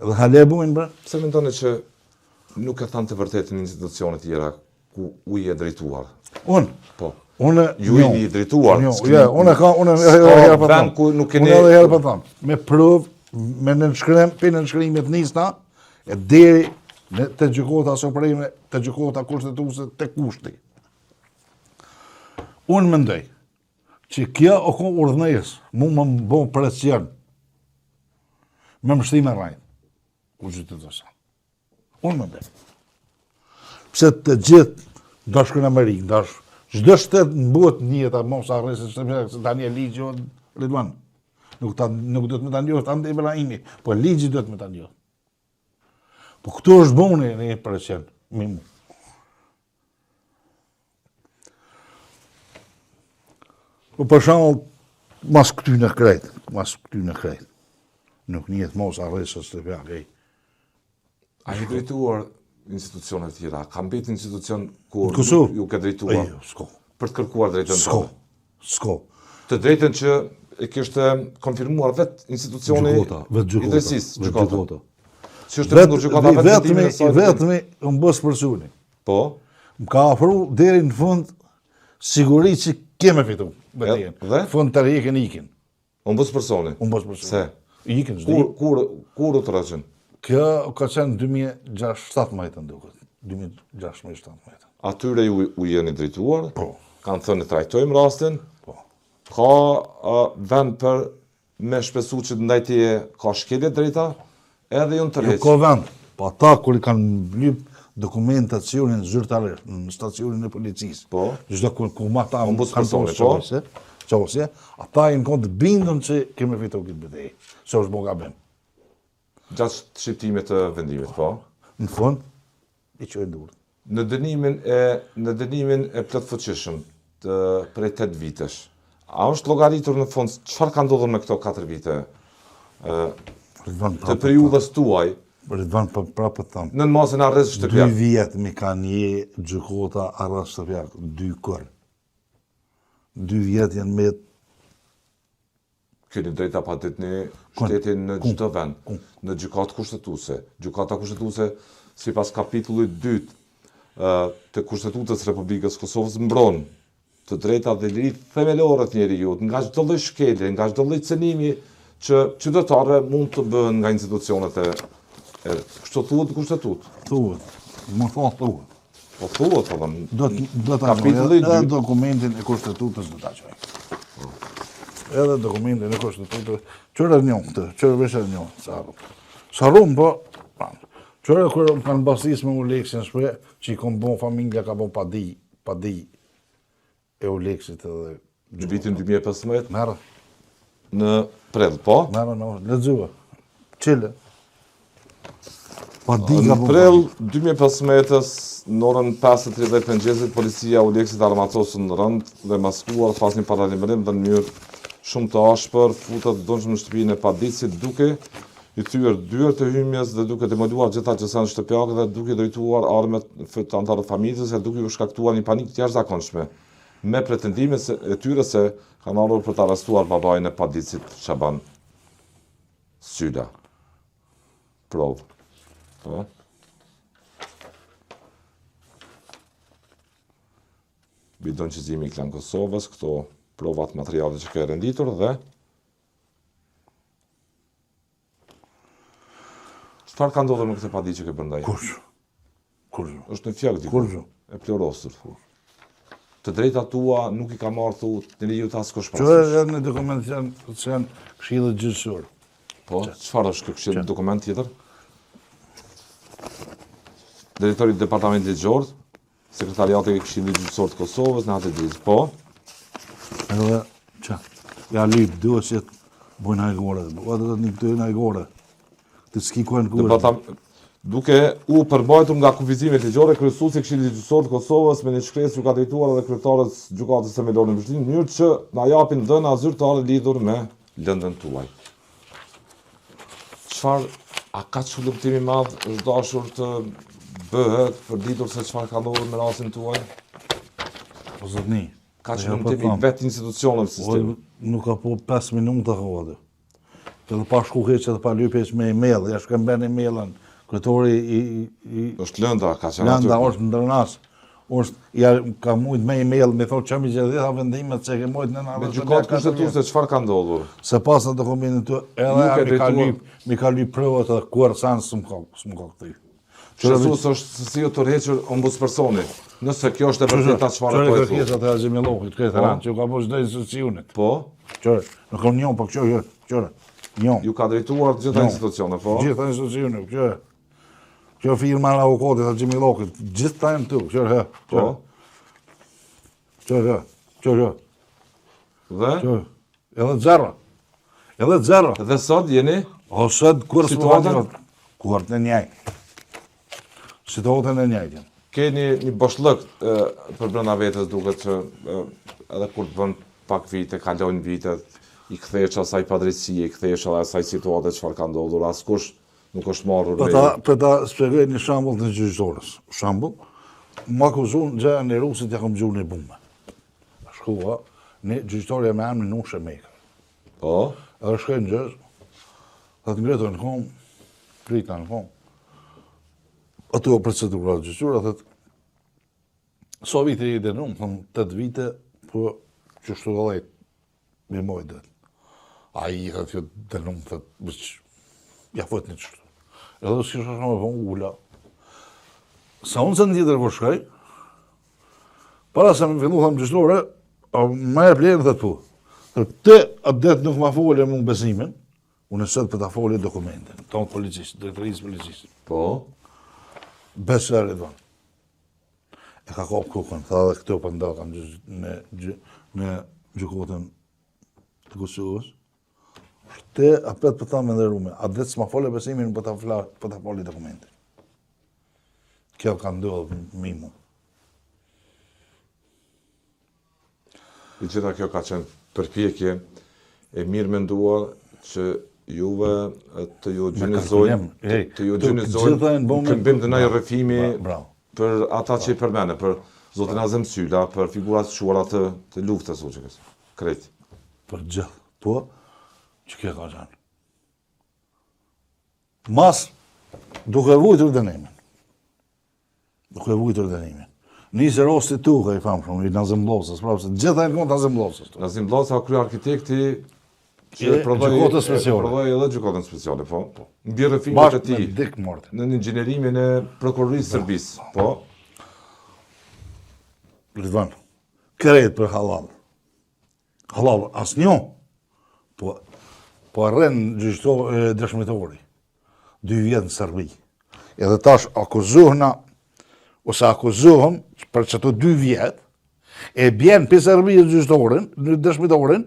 Edhe hale bojnë, bre. Pse mendoni që nuk e thanë të vërtetën institucionet tjera ku u i e drejtuar? Unë. Po. Unë Ju i një drejtuar. Unë edhe herë për thamë. Me prëvë, me nënshkrimit nisna, e deri të gjykota supreme, të gjykota kushtetuese, të kushti. Unë mendoj që kjo o ko urdhënës, mu më bo presion me mështime rajnë. Ku gjithë të sa. Unë mendoj. Pse të gjithë dashkën Amerikë, çdo shtet në botë njëta mos arresin se tani e ligji Ridvan. Nuk do të më ta njohë Hambe Ibrahimi, po ligji do të më ta njohë. Po këtu është boni në një presion, mimu. Po për shembull, mas këty në krejt. Nuk njët mos arresës të pjakej. A i drejtuar institucionet tjera? Ka mbet institucion ku Kosovë? ju ke drejtuar? S'ko. Për të kërkuar drejtën tonë? S'ko. Të drejtën që e kishte konfirmuar vetë institucioni i drejtësisë, gjykata. Si është të mundur gjykata vetëmi më bësë përsuni. Po? Më ka afru deri në fund siguri që keme fitu. Dhe? Fund të rjekin ikin. Unë bësë personi? Unë bësë përsuni. Se? Ikin, zdi. Kur u të rëqën? Kjo ka qenë 2006 majtën duket. 2006 majtën. Atyre ju jeni drejtuar? Po. Kanë thënë trajtojmë rastin? Po. Ka vend për me shpesu që ndaj tije ka shkelje drejta? Edhe ju në të Jo ka vend. Po ata kur i kanë mlyp dokumentacionin zyrtarisht në stacionin e policisë. Po. Çdo ku ma ta Ombudsmani, po. Qose, ata i në kontë bindën që kemi fitu këtë betejë. Se është bo gabim. Gjatë shqiptimit të vendimit, po? Në fund, i qojnë durë. Në dënimin e plotfuqishëm të prej 8 vitesh, a është llogaritur në fund çfarë ka ndodhur me këto 4 vite të periudhës tuaj? Ridvan prapë thamë. Në masën arrest shtëpiak. 2 vjetë mi ka një gjykota arrest shtëpiak, 2 kërë. 2 vjetë janë me... Keni drejta pa ditë një shtetin në çdo vend, në gjykatë kushtetuese. Gjykata kushtetuese, sipas kapitullit 2 të Kushtetutës Republikës Kosovës mbron të drejtat dhe liritë themelore të njeriut, nga çdo lloj shkelje, nga çdo lloj cënimi që qytetarëve mund të bëhen nga institucionet e kështu thuhet kushtetutë. Thuhet, më thonë thuhet. Po thuhet, po them. Do ta Kapitulli edhe 2. dokumentin e kushtetutës do ta qoj. Edhe dokumentin e kushtetutës, çfarë njën këtë, çfarë vesh e njën, Sarum po, çfarë kur kanë basisë me Uleksin shpre, që i kom bon familja ka bon pa di e Uleksit edhe Në vitin 2015 merë, në Prell, po? lexua. Çile. Pa di ka Në bon. Prell 2015-s, në orën 5:30 mëngjesit, policia Uleksit armatosën në rënd dhe maskuar pas një paralajmërim dhe në mënyrë shumë të ashpër futet dëmshëm në shtëpinë e paditësit duke i thyer dyert të hymjes dhe duke demoluar gjitha që janë shtëpiakë dhe duke drejtuar armët të antarët familjes dhe duke u shkaktuar një panikë të jashtëzakonshme me pretendime e tyre se kanë ardhur për të arrestuar babain e paditësit Shaban Syla. Provë. Po. bidon qëzimi i Klan Kosovës, këto provat materiale që ka renditur dhe çfarë ka ndodhur me këtë padi që ke bërë ndaj? Kurrë. Është në fjalë diku. Kurrë. E plorosur. Të drejtat tua nuk i ka marrë thu njeriu të askush pas. Që në dokument që janë këshillit gjyqësor. Po, çfarë është ky këshill dokument tjetër? Drejtori i Departamentit Ligjor, Sekretariati i Këshillit Gjyqësor të Kosovës në atë ditë. Po. Edhe që ja lyp duhet që bojnë hajgore. Po ato të niktojnë hajgore. Të skikojnë kur. Duke u përbajtur nga kufizimet ligjore, kryesuesi i Këshillit Gjyqësor të Kosovës me një shkresë ju ka drejtuar edhe kryetarës gjykatës së Meloni Vizhlin në mënyrë që na japin dhëna zyrtare lidhur me lëndën tuaj. A ka çullumtim i madh është dashur të bëhet për ditur se çfarë ka ndodhur me rastin tuaj? Po zotni. Ka çullumtim i vetë institucioneve të sistemit. Nuk ka po 5 minuta kohë. Edhe pa shku heq edhe pa lyp me email, ja shkëm bën emailën. Kryetori i është lënda, ka qenë aty. Lënda është ndërnas. Ka mujt me email me thonë çam i gjitha vendimet që ke mujt në na. Me gjykatë kushtetuese çfarë ka ndodhur? Se pas në dokumentin tu edhe mi ka lyp provat edhe kur san s'm ka këtij. Kështu është si të rrehequr ombudspersoni. Nëse kjo është e vërtetë çfarë po e thotë. Kërkesa e Xhemillohit, këtë ran, që ka bosh çdo institucionet. Po. Qore, në komunion po qore. Njom. Ju ka drejtuar gjitha institucionet, po. Gjitha institucionet, qore. Kjo firma në avokatit e Xhemillohit, gjithta janë këtu, qore. Po. Qore. Dhe? Edhe zero. Dhe sot jeni? O sot kur situatën? Kur të njëjtë. Situatën e njëjtë. Keni një boshllëk për brenda vetes duket që edhe kur të bën pak vite, kalojnë vitet, i kthehesh asaj padrejtësie, i kthehesh edhe asaj situate çfarë ka ndodhur, askush nuk është marrur re. Për ta shpjegoj një shembull të gjyqësorës. Shembull, më akuzon gjëja në rusit ja kam gjuhën e bumë. Shkova, në gjyqëtorja me emrin Nushe Meka. Po. Edhe shkojnë gjësh, dhe të ngretën në kom, prita në kom. Aty o procedura gjyqësora, thëtë, so vite i denumë, thëmë 8 vite, po që shtu dhe lejtë, me mojë dhe. A i thëtë jo denumë, thëtë, ja fëtë një qështu. Edhe s'ki shashtë me thonë ula. Sa unë se në tjetër po shkaj, para se me fillu thëmë gjyqësore, ma e plenë thëtë po. Të atë det nuk ma folje më besimin, unë sëtë për ta folje dokumentin, tonë policisë, drejtërisë policisë. Po. Besër e donë. E ka kopë kukën, tha dhe këto për ndalë në gjykatën të Kosovës. Te apet për ta me ndërume, a det s'ma folje besimin për ta folje dokumentin. Kjo ka ndodhë mimu. I gjitha kjo ka qenë përpjekje e mirë menduar që juve të ju gjynizojnë këmbim të nëjë rrëfimi për ata që i përmene, për Zotin Azem Sylla, për figurat shuara të luftës u që kësë, krejt. Për gjithë, po, që kjo ka qenë. Mas, duke vujtur dënimin. Nisë rosti tu, ka i famë shumë, i Nazim Blosës, prapë se gjitha e në kontë Nazim Blosës. Nazim Blosa krye arkitekti që gjykatës speciale. Prodhoi edhe gjykatën speciale, po. Mbi rrëfimet e tij. Dik morte. Në inxhinerimin e prokurorisë serbisë, po. Lidvan, kërejt për halal. Halal, asnjo. Po arren dëshmitori. 2 vjetë në Serbi. Edhe tash akuzohna ose akuzohëm për që të 2 vjetë, e bjenë për Serbijës gjyqtorin, në dëshmitorin,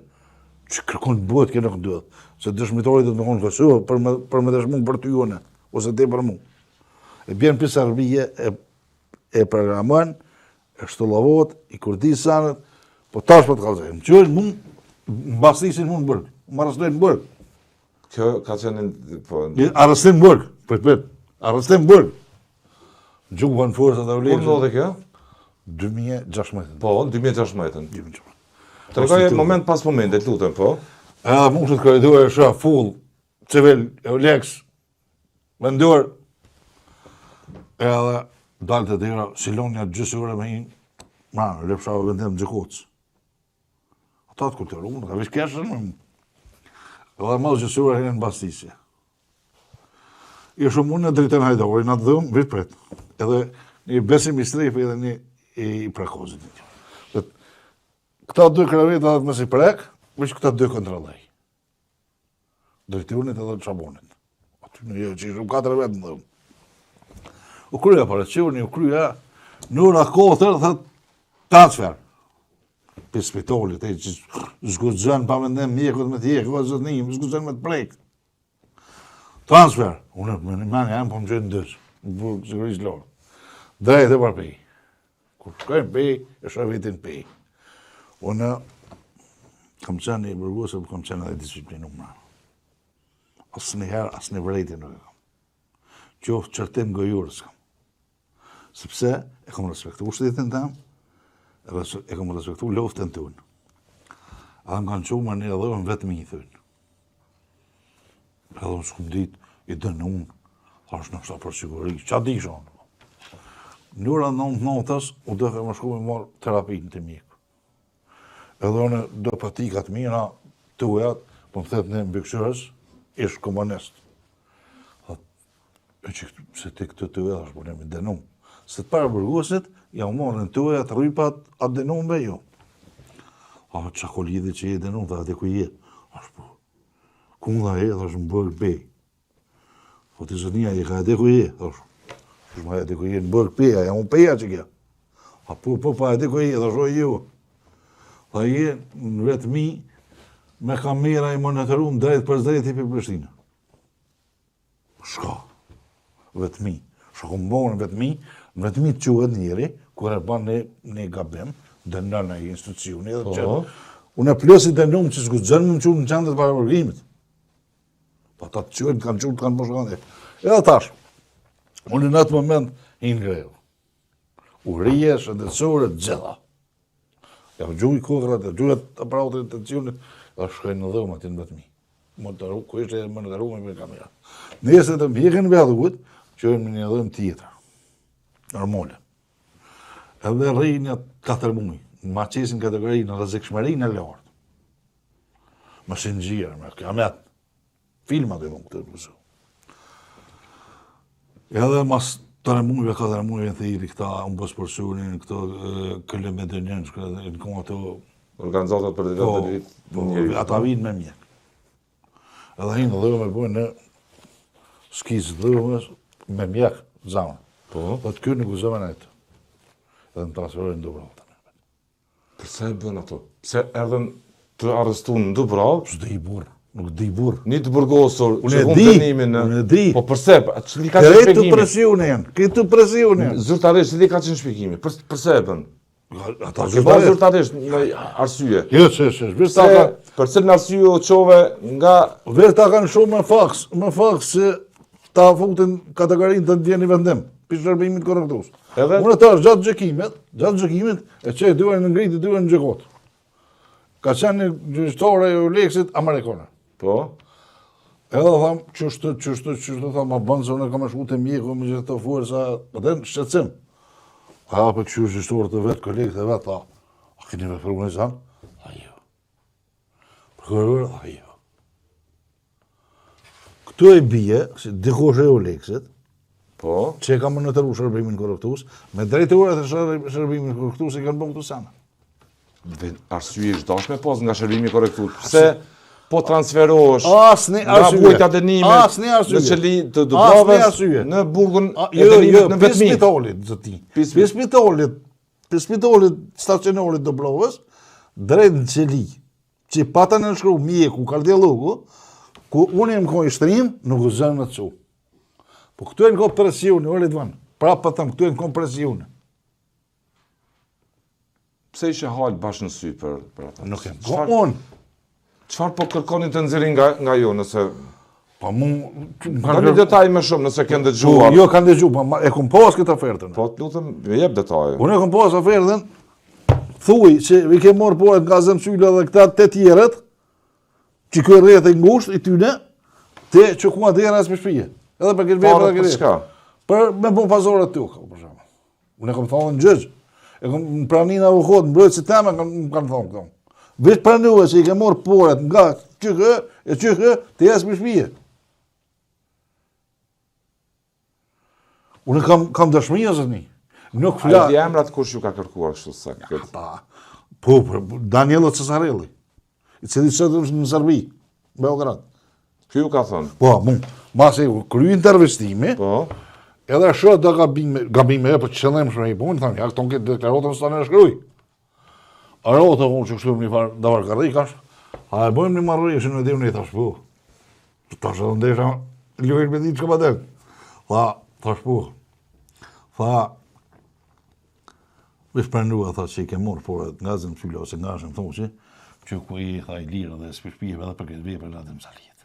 që kërkon të bëhet kjo nuk duhet. Se dëshmitorit dhe të më konë Kosovë për me dëshmu për ty jone, ose te për mu. E bjenë për Serbijë, e programën, e shtolavot, i kurtisë sanët, po tash për të kalzojnë. Më qënë mund, më bastisin mund në bërgë, më arrestojnë në bërgë. Kjo ka qenë... Arrestim në bërgë, arrestim në bërgë. Gjukë në forësat e vlerë. Kur ndodhe kjo? 2016. Po, 2016. Tregoj moment pas momentit, lutem, po. Edhe mushët kreditor e shë full, civil, e Olex, vendor, edhe dalë të tjera, Silonia gjysore lepshave vendim Gjekocë. Ata të kulturë, unë, ka vish keshën, edhe më gjësura herën bastisje. I shumë unë në dritën hajdori, në të dhëmë, vish pret. Edhe një besim i strefi edhe një i prekozit. Këta dy kraveta dhe të mësi prek, vish këta dy kontrollaj. Drejtionit edhe të shabonit. Aty në që i shumë 4 vetë në dhëmë. U kryja parëqivën, u kryja në ura 4, thët transfer. Për spitalit, e që zgudzën pa vendem mjekut me t'jekë, va zëtnim, zgudzën me t'prejkë. Transfer. Unë me një mani jam, po më gjënë ndërë, më burë sigurisht lorë. Drejt e par pej. Kur shkojnë pej, e shavitin pej. Unë kam qenë i burgusë, kam qenë edhe disiplinu më. Asë një herë, asë një vrejti nuk e kam. Qoftë qërtim gojurës kam. Sepse e kam respektu shtetin tam, e kam respektu loftën të unë. A në kanë qumë një edhe unë vetë mi i thënë. Edhe unë s'kum dit, i dënë unë, është në kështa për siguri, qa di shonë. Njëra 9 notës, u dëhe më shku me marë terapinë të mjekë. Edhe unë do patikat mira, të ujat, po më thetë në mbykëshërës, ishë komunist. E që se ti këtë të ujat, është përnemi dënumë. Se të parë burgusit, ja u morën të ujat, rripat, atë dënumë be jo. A, qa ko lidhi që je dënumë, dhe atë ku je. Ashtë po, kun dha e, dhe është më bërë bej. Po të zënia, je ka atë ku je, dhe është më atë ku je në bërë peja, ja unë peja që kja. A po, pa atë ku je, dhe është o ju. Dhe je në vetë mi, me kamera i monitoru në drejt për drejt i për Prishtinë. Shka, vetë mi. Shka ku më borë në vetë mi të quhet njeri, kur e ban një gabim, dënën e institucioni, edhe qënë. Unë e plësi dënumë që s'gudzën më qunë në qëndët para përgjimit. Pa ta të quhet, kanë qunë, kanë përshkande. Edhe tash, unë në atë moment i në grevë. Urije, shëndetësore, gjitha. Ja gjuj kohërat, gjujet aparatit të cionit, dhe shkojnë në dhëmë atin vetë mi. Ku ishte e monitoru me kamera. Nëse të mbjekin vedhuit, qojnë me një dhëmë tjetër. Normale. Edhe rrinë 4 muaj, në maqesin kategori në rrezikshmërinë e lartë. Më sinxhirë, me kamet, filmat e më këtë përsu. Edhe mas 3 muajve, 4 muajve në thiri këta, unë bësë përsurin, këto këllë me dënjën, në kom ato... Organizatat për të vitë, ata vinë me mjek. Edhe hinë dhe me bojnë në skizë dhe me mjek zanë. Dhe të kërë në guzëve në jetë. Edhe në transferojnë në Dubravë. Përse e bën ato? Pse erdhen të arrestu në Dubravë? Së dhe i burë, nuk dhe i burë. Një të burgosur, që humë dënimin në... Unë e di. Po përse? Qëli ka qenë shpjegimi? Këtë presione janë. Zyrtarisht, qëli ka qenë shpjegimi? Përse e bën? Ata zyrtarisht në arsye. Jo, Përse në arsye o qove nga... Verta kanë shumë me faks se ta futin kategorinë të ndjeni vendim. Për shërbimit korrektus. Unë të është gjatë gjëkimit, e që e duhen në ngritë, duhen në gjëkot. Ka qenë një gjyqtore e Oleksit Amerikone. Po? Edhe thamë, qështu, thamë, ma bënë se unë e kam e shku të mjeku, me gjithë të fuër, sa, edhe në shqecim. A për këshu gjyqtore të vetë, kolegët e vetë, tha, a këni me përru në zanë? A jo. Prokuror, a jo. Këtu e bje, si dikosh e Oleksit, po? Që e kam monitoru shërbimin korrektus, me drejturat e shërbimin korrektus i kanë bëmë këtu sana. Arsye ishtë dashme pas nga shërbimi korrektus. Pse po transferosh asni nga bujta dënimit në qëli të Dubravës në burgun e dënimit në vetëmi? Spitalit, zëti. Për spitalit stacionorit Dubravës, drejt në qëli, që pata në shkru mjeku, kardiologu, ku unë jem ko i shtrim, nuk u zënë në cu. Po këtu e në ko presione, o Lidvan, prapë pa thëmë, këtu e në ko presione. Pse ishe halë bashkë në sy për ata? Nuk e më ko unë. Qëfar po kërkoni të nëzirin nga jo, nëse... Pa mu... Ka një detaj më shumë, nëse kënë dëgjuar. Jo, kanë dëgjuar, e kom pas këtë afertën. Po, të lutëm, jep detaj. Unë e kom pas afertën, thuj, që vi ke morë pojët nga Zemsyla dhe këta 8 tjerët, që kërë rreth e ngusht i tyne, te që ku adhera as për shpije. Edhe për këtë vepër dhe këtë. Për Për me bo pazorët të uka, për shumë. Unë e kom thonë në gjëgjë. E kom në pranin avokot, mbrojtësi tema më kanë thonë këto. Vetë pranues që i ke morë poret nga qykë, të jesë për shpije. Unë kam dëshmi o zëni. Nuk A i di emrat kush ju ka kërkuar kështu sa këtë? Po, Danielo Cesarelli, i cili sot është në Serbi, Beograd. Ky ju ka thënë? Po, masi kry intervistimi, Po, edhe shoh do gabime, po qëllim shumë i punë, thonë, ja këto këtë deklarotën së të në shkruj. Arota unë që kështu një farë davar karikash, a e bojmë një marrëri, që në edhim një thash po. Tash edhe ndesha, ljuhir me ditë që ka del. Thash po. Vish pranua, tha që i ke morë, por nga zëmë fylla ose nga shëmë thonë që ku i tha i lirë dhe s'pishpijeve edhe për këtë vej për gatëm sa lijet.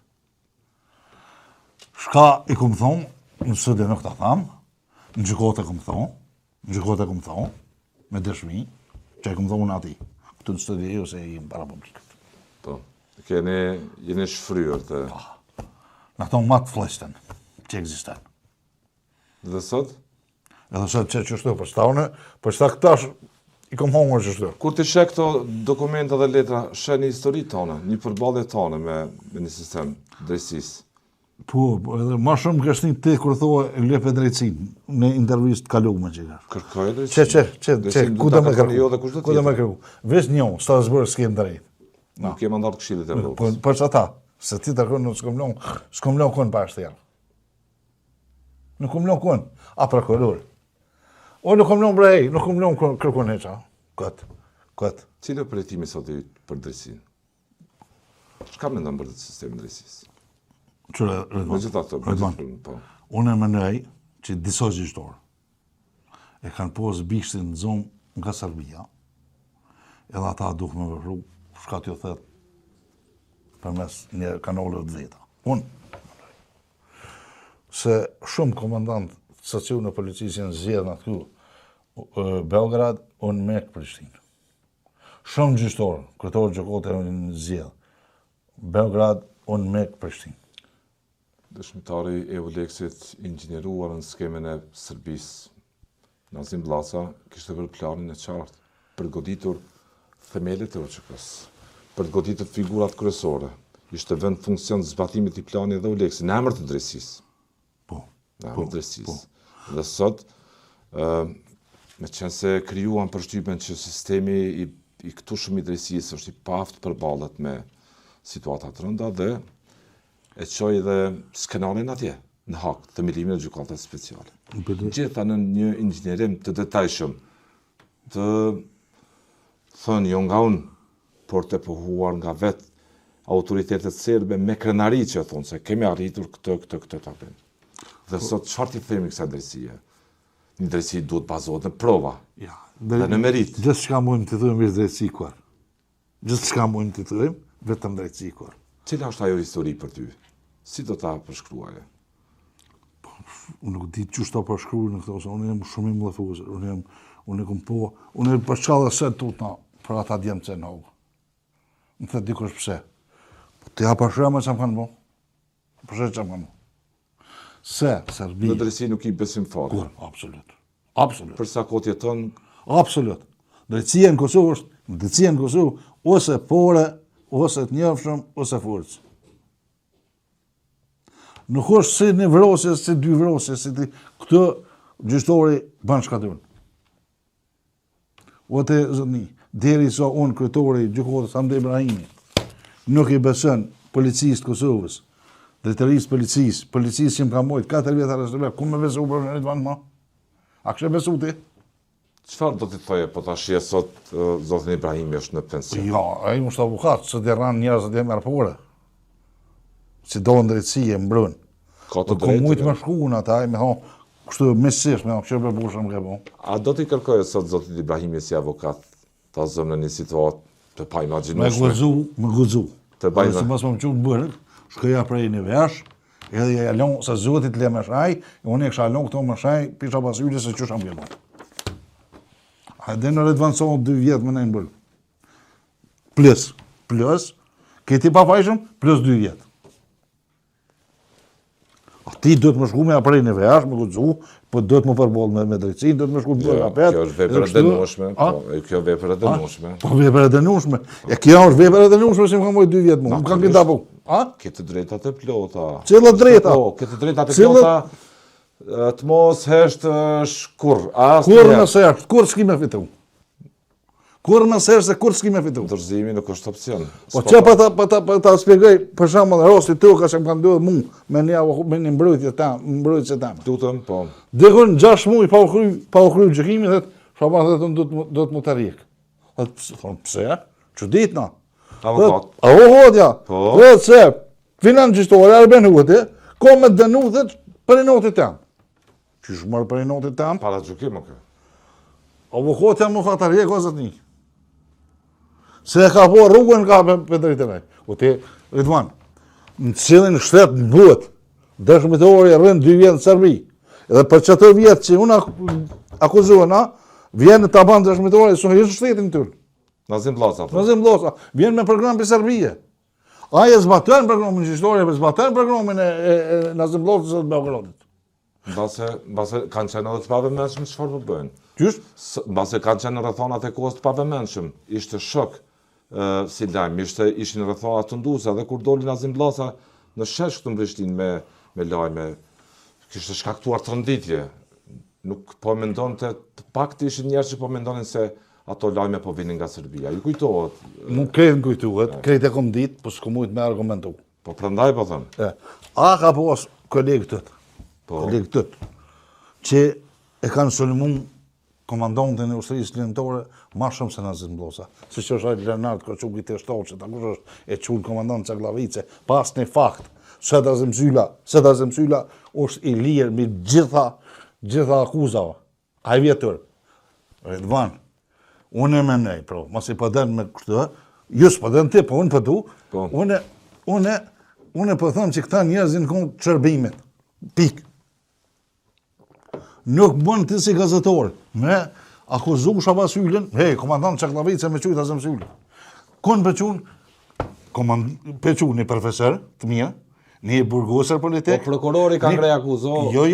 Shka i kumë thonë, në sëde në këta thamë, në gjykote kumë thonë, me dëshmi, që i kumë thonë në ati, këtë në sëde ose i më para publikët. po. Jeni shfryrë të... Në këto matë fleshtën, që egzisten. Dhe sot? Edhe sot që qështu, për shta këtash, i kom hongër qështu. Kur të shek këto dokumenta dhe letra, shë një histori tonë, një përballje tonë me një sistem drejtësisë. Po, edhe ma shumë kështin të kur thua e lepe drejtësin, në intervjist kalume që ka. Kërkoj drejtësin. Ku dhe me kërku? Jo dhe kush do Ku dhe me tjetër. kërku? Vesh një, Strasbourg s'kem drejt. Nuk ke mandat Këshillit e Evropës. Për që ata, se ti të kërë s'kom lon kënë pa ashtë tjerë. Nuk kom lon kënë, a prokuror. O nuk kom lon brej, nuk kom lon kërkon heqa. Këtë. Cilë operatimi sot e për drejtësinë? Çka mendon për sistemin e drejtësisë? Qëre, Me gjitha këto, po. Unë e menoj që disa gjyqtarë e kanë posë bishtin në zonë nga Serbia, edhe ata duke me vërru, shka t'ju thetë për mes një kanalëve të veta. Unë, se shumë komandant stacion në policisë në zjedhë në këtu, Beograd, unë me Prishtinë. Shumë gjyqtarë, kërëtorë gjëkote në zjedhë, Beograd, unë me Prishtinë. Dëshmitari e Uleksit, inxhinieruar në skemen e Serbisë, Nazim Blasa, kishte vërë planin e qartë për të goditur themelet e OÇK-s, për të goditur figurat kryesore. Ishte vënë funksion zbatimit i planit dhe Uleksit, në emër të drejtësisë. Po. Në emër të drejtësisë. Dhe sot, me qenë se krijuan përshtypjen që sistemi i këtu shumë i drejtësisë është i paftë përballet me situata të rënda dhe e qoj dhe skenarin atje, në hak, themelimin e gjykatës speciale. Gjitha në një inxhinierim të detajshëm, të thënë jo nga unë, por të pohuar nga vetë autoritetet serbe me krenari që thonë se kemi arritur këtë të bëjmë. Dhe sot çfarë ti themi kësaj drejtësie? Një drejtësi duhet bazohet në prova dhe në merit. Gjithë çka mundim të thëjmë është drejtësi kur. Gjithë çka mundim të thëjmë, vetëm drejtësi kur. Cila është ajo histori për ty? Si do ta përshkruaje? Unë nuk di çu sta përshkruaj në këto, se unë jam shumë i mllafuzë. Unë e përshkalla se tutna për ata djemë që në hovë. Më thëtë dikush pse. Të ja përshkruaj që më kanë bo. Përshkruaj që më kanë bo. Se, Serbi... Në drejtësi nuk i besim fare. Kur, absolut. Për sa kohë jeton... Absolut. Drejtësia në Kosovë është, drejtësia në Kosovë, ose pore, ose të njëfshëm, ose forcë. Nuk është si një vrosje, si dy vrosje, si ti... Këtë gjyqtori banë shkatun. Ote, zëtni, deri sa unë kryetori gjykatës Hamdi Ibrahimi, nuk i besën policisë Kosovës, drejtërisë policisë që më ka mojtë 4 vjetë arrestuar, ku me besu për në rritë ma? A kështë besu ti? Çfarë do t'i thoje, po ta shije sot zotin Ibrahimi është në pension? Ja, ai është avokat, se dhe ranë njerëz të merr pore. Si do në drejtësi e mbrën. Ka të Ku mujtë drejtë. me shkuën ata, me thonë, kështu mesisht, me thonë, kështë për bushëm ke po. A do t'i kërkoje sot zotit Ibrahimi si avokat ta zëmë në një situatë të pa imagjinueshme? Me guzu. Të bajnë. Se mos më qunë bërët, shkëja prej një vesh, edhe ja lonë, se zotit le me shaj, unë e kësha lonë këto me shaj, pisha pas ylle se që sham bjellon. A dhe në redvansohë 2 vjetë me nejnë bërë. Plus, këti pa fajshëm, plus 2 vjetë. Ti duhet më shku me aprej në vejash, me guxu, po duhet më përball me drejtsinë, duhet më shku me kapet. Kjo është vepër e dënueshme, kjo vepër e dënueshme. Po vepër e dënueshme. E kjo është vepër e dënueshme se më kam 2 vjet më. Më kam këta po. Këtë drejtat e plota. Cilat drejta? Po, këtë drejtat e plota të mos hesht kur. Kur nëse është, kur s'ki me fitu. Kur nëse është se kur s'ki me fitu. Dorëzimi nuk është opcion. Po që pa ta shpjegoj, për shembull, rosti tu ka që më kanë ndodhur mu me një mbrojtje tam. Tutëm, po. Dikon 6 muaj pa u kry gjykimi dhe shaba dhe do të më të rjek. Thonë, pse? Çudit na. Avokat. Avokat, ja. Po. Dhe se, financiistore, Arben Huti, ko me dënu dhe për i notit tam. Qysh marrë për i notit tam? Para gjykim, okay. Avokatja më ka të rjek, o zëtni. Se ka po rrugën ka për drejtë e vaj. O te, Ridvan, në cilin shtetë në buët, dëshmitori rrën 2 vjetë në Serbi. Edhe për që të vjetë që unë akuzohen, vjenë të banë dëshmitori, së në shtetin të tërë. Nazim Vllasa. Nazim Vllasa, vjenë me program për Serbije. Aje zbatën programin gjyqësore, zbatën programin e Nazim Vllasës dhe Beogradit. Mbase kanë qenë edhe të pavëmendshëm çfarë po bëjnë. Qysh? Mbase kanë qenë rrethonat e kohës të pavëmendshëm. Ishte shok si lajm, ishin rrethona të nduesa dhe kur doli Nazim Vllasa në shesh këtu në Prishtinë me lajme, kishte shkaktuar tronditje. Nuk po mendonte, të paktën ishin njerëz që po mendonin se ato lajme po vinin nga Serbia. Ju kujtohet? Nuk krejt më kujtohet, krejt e kom ditë, po s'kom mujt me argumentu. Po prandaj po them. A ka pas kolegë tëtë, kolegë tëtë, që e kanë sulmun komandantën e ushtrisë lindore ma shumë se Nazim Vllasa. Si që është ajtë Leonard Koçuki të shtoqë, ta kush është e qullë komandant Çaklavice, pas një fakt, se Nazim Sylla është i lirë me gjitha akuzave. A i vjetër, Ridvan, unë e menej, mos i pëdhen me kështë, ju s'pëdhen ti, po unë pëdu, unë po thëmë që këta njerëzin kënë çrbimit, pikë. Nuk bën ti si gazetor, me akuzu Shaba Syllin, hej, komandant Çaklavice me qujtë Nazim Syllin. Kënë pequn një profesor të mija, një burgosër politik. Po prokurori ka ngrej akuzo. Jo,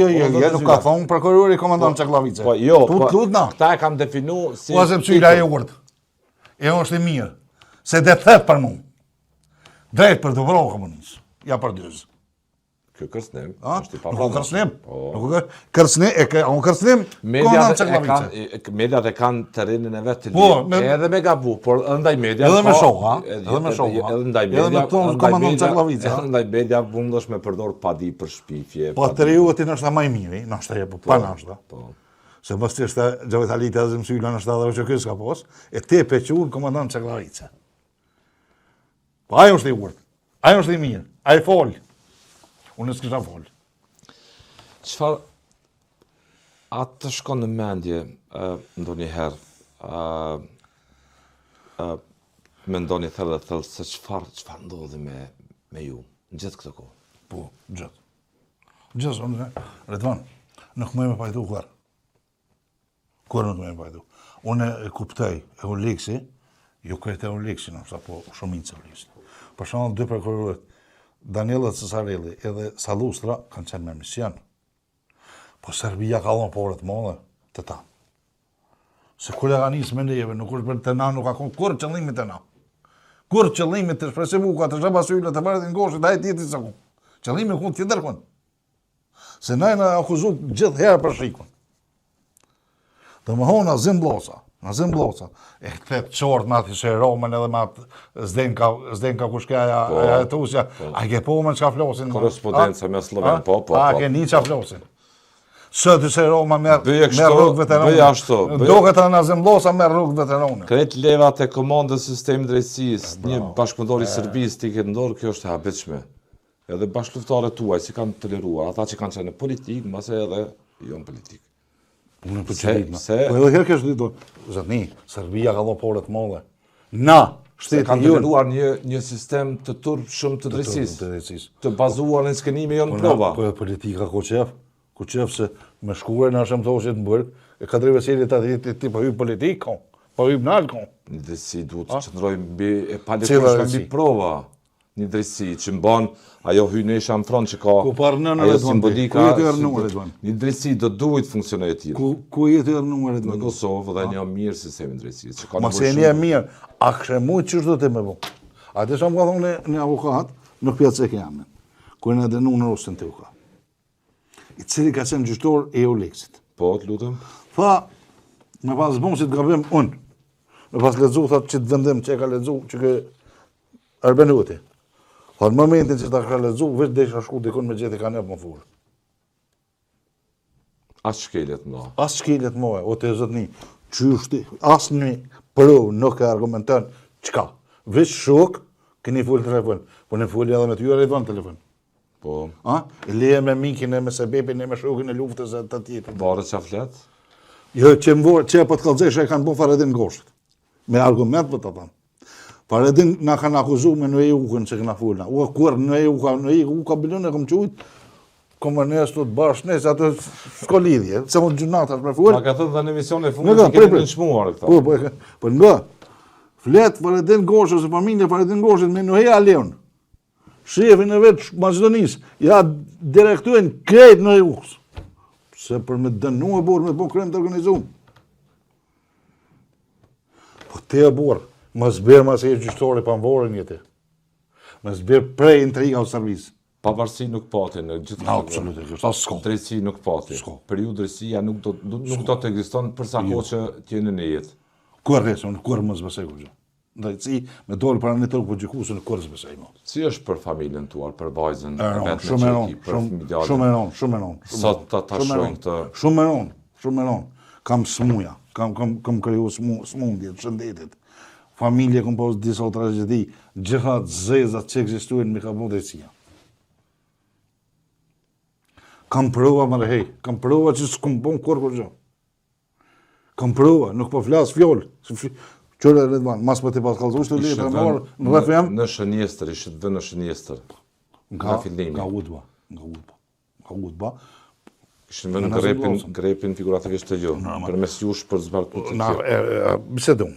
nuk ka thonë prokurori komandant Çaklavice. Po, jo, këta e kam definu si... Po, Nazim Sylla e urdë. E është i mirë. Se dhe thet për mu. Drejt për Dubrovë komunisë. Ja për dyzë. Kjo kërcënim, është i Nuk kërcënim. Kërcënim, mediat e kanë terrenin e vetë të lirë. Edhe me gabu, por edhe ndaj media... Edhe me shoha. Edhe ndaj media... Edhe ndaj media vundosh me përdor padi për shpifje. Po të rejuëti nështë ma i miri, nështë e pa nështë. Se mos të ishte Gjavitalita Nazim Sylla nështë edhe që kësë ka pos, e te pequn komandant Çaklavice. Po ajo është i urt, ajo është i mirë, ajo folë. Unë s'kisha folë. Qëfar atë të shkon në mendje ndonjëherë, me ndonjë thellë se qëfar ndodhi me ju në gjithë këtë kohë? Po, gjithë. Gjithë, unë, Ridvan, nuk më e me pajtu kërë. Kërë nuk më e me pajtu. Unë e kuptoj e Uliksi, ju krejt e Uliksi, nështë, po shuminë se Uliksi. Për shumë 2 prokurorët, Daniela Cesarelli edhe Sallustra kanë qenë me mision. Po Serbia ka dhënë porët mëdha të ta. Se kur e ka nisë me neve, nuk është për të na, nuk ka konë kur qëllimit të na. Kur qëllimit të shpresivuka, të Shaba Sylla, të Bardhin Goshit, a e tjeti së ku. Qëllimit ku tjetër kun. Se na e në akuzu gjithë herë për shikun. Dhe më honë Nazim Vllasa, e këtë qortë me atë ishe Romen edhe me atë Zdenka Kushkaja e Tusja, a ke po me qka flosin? Korespondenca me Sloven, po. A ke një qa flosin? Sët ishe Roma merë rrugë veteranë. Bëj ashtu. Do këtë Nazim Vllasa merë rrugë veteranë. Kretë levat e komandës sistemi drejtësisë, një bashkëpunëtor i Serbisë t'i këtë ndorë, kjo është e habitshme. Edhe bashkëluftare tuaj si kanë toleruar, ata që kanë qenë në politikë, mbase edhe jo në politikë. Unë për qëllit, po edhe herë kështë ditë, zëtni, Serbia ka dho porët mëdhe. Na, shteti kanë toleruar një sistem të turp shumë të drejtësisë, të bazuar në skenime jo në prova. Po e politika Koçev se me shkuar në ashëm thoshit në bërg, e Kadri Veselit atë ti po hyjë politikë, po hyjë në alkon. Në drejtësi duhet të qëndrojmë e palikushme mbi prova. një drejtësi që mban ajo hynësha në front që ka Ku parë në ajo Redvan, simbolika. ku jetë Ernuar Redvan? Një drejtësi do duhet funksionojë e tillë. Ku jetë Ernuar Në Redvan? Kosovë dhe një mirë sistemin drejtësisë. Që ka Ma se një mirë, a kështë mu që shdo të me bo? A të shumë ka thonë një avokat, nuk pjatë se kemë, ku e në denu në rostën të uka, i cili ka qenë gjyqtor e Euleksit. Po, të lutem. Tha, me pas bon që të gabim unë, me pas ledzu, thot që të vendim që e ka ledzu, që ke Arbenuti. Tha, në momentin që ta ka ledzu, veç dhe isha shku dikon me gjeti ka nepë më furë. As shkelet më. As shkelet moje, o të zotni, qyshti, as një prov nuk e argumenton qka. Veç shok, këni full telefon, po në fulli edhe me të juar e në telefon. Po, A? E leje me mikin e me sebepin e me shokin e luftës e të tjetër. varet qa flet. Jo, që më vorë, që e po të kalëzej, që e kanë bon Faredin Goshët. Me argument për të thamë. Faredin na kanë akuzu me në EU-kën që këna fullna. Ua, kur në EU-ka bilon e kom qujt, komunist të bashkë nëjës, atë s'ko lidhje, se mund gjunatat për full. Ma ka thënë dhe në emision e fundit që kemi nënçmuar këta. Po nga, flet Faredin Goshët, se familje Faredin Goshët me Noheja Leon. Shefin e vetë Maqedonisë, ja direktuin krejt në EU-kës. Se për me dënu e borë, me bo krem të organizumë. Po te e borë, më zberë mas e gjyqtore pa më vorën jetë. Më zberë prej intriga o servisë. Pavarësi nuk pati në gjithë Na, absolutisht, asë s'ko. drejtësi nuk pati. S'ko. Periudhë drejtësia nuk do të ekziston përsa kohë që t'jeni në jetë. Kur resë, unë kur më zbesej kur gjë. Drejtësi, me dole para një tërë për gjykusë, në kur zbesej më. Si është për familjen tuar, për vajzën, për vetë Shumë në e qeki, për familjarën? shumë e non. Sot ta shohim këtë. Shumë e non. Kam smuja, kam kriju smundje, të shëndetit. Familje kom pas disa tragedi, gjitha zezat që ekzistuin me ka bo drejtësia. Kam prova më rehej, kam prova që s'kom bon kur gjë. Kam prova, nuk po flas fjoll. Qërë e Redvan, mas për të pas kalzosh të letë, në RFM. Në Shënjestër, ishtë të vë në Shënjestër. Nga fillimi. Nga udba. Ishtë vë në grepin figuratikisht të jo. Përmes jush për zbarku të Na, kjo. bisedum.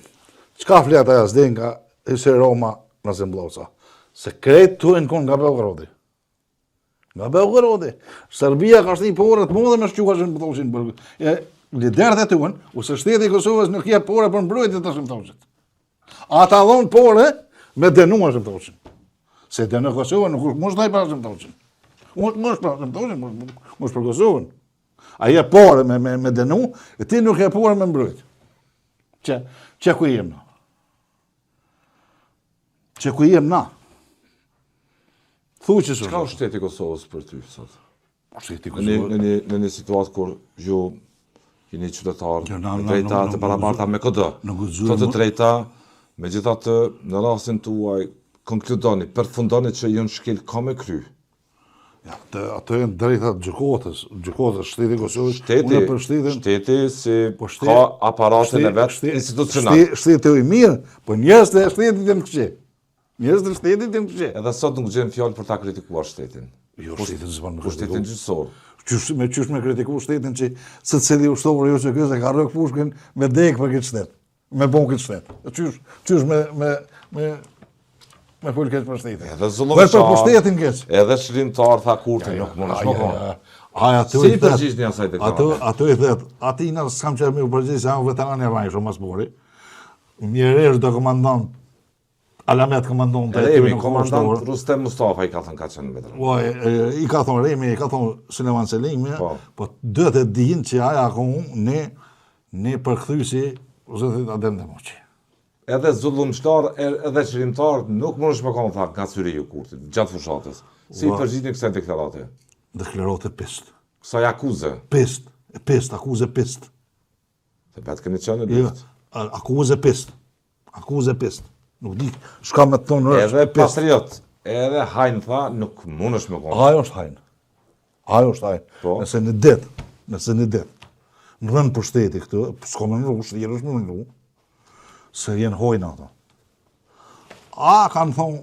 Qka flet aja s'den nga ishe Roma në Zemblosa? Se krejt të e në konë nga Beogradi. Nga Beogradi. Serbia ka shti porët mu dhe me shqua që në pëtoshin. Liderët e tuën, u se shteti i Kosovës nuk je pore për mbrojtje të shëmëtoshit. Ata dhonë pore me denua shëmëtoshin. Se denë Kosovën nuk mos taj për shëmëtoshin. Mos për shëmëtoshin, mos për Kosovën. A je pore me denu, e ti nuk je pore me mbrojtje. Që ku jem na? Që ku jem na? Thu që së. Qka është shteti i Kosovës për ty, sot? Shteti i Kosovës. Në një situatë kur ju jeni qytetarë, na, drejta të paramarta me këtë. Këto të drejta, me gjitha të në rastin tuaj, konkludoni, përfundoni që jënë shkel ka me kry. Ja, ato e në drejta gjykotës, shteti Kosovës, unë për shtetin... Shteti si ka aparatën e vetë institucional. Shteti i mirë, po njës dhe shtetit e në këshe. Njës dhe shtetit e në këshe. Edhe sot nuk gjenë fjallë për ta kritikuar shtetin. Jo, shtetin zë Po shtetin gjyqësor. Me qysh me kritiku shtetin që se cili ushtovër jo që këse ka rëk pushkin me dekë për këtë shtet. Me bon këtë shtet. Qysh me full këtë për shtetin. Edhe zullumqar, edhe shrimtar tha kurti, nuk më nëshmo konë. Si i përgjish një asaj të këta? Ato i thet, ati në s'kam që mi u përgjish, jam veteran e vajshë, mas bori. Mjeresh do komandant, Alamet komandon të Remi, komandant Rustem Mustafa i ka thënë ka qenë veteran. I ka thonë Remi, i ka thonë Suleman Selimi, po dët e dinë që aja ku ne përkthysi, zëthit Adem Demoqi. Edhe zullumqtar, edhe shrimtar, nuk më nëshme konë tha nga syri ju kurtit, gjatë fushatës. Si i përgjit një kësaj deklarate? Deklarate pist. Kësaj akuze? Pist, akuze pist. Se betë këni qënë e dyft. Akuze pist. Nuk di, shka me të tonë është. Edhe patriot, edhe hajnë tha, nuk mund është me konë. Ajo është hajnë. Nëse një det, në rënë për shteti këtë, s'ko me nërru, shtjerë është me nërru, se jenë hojnë ato. A kanë thonë,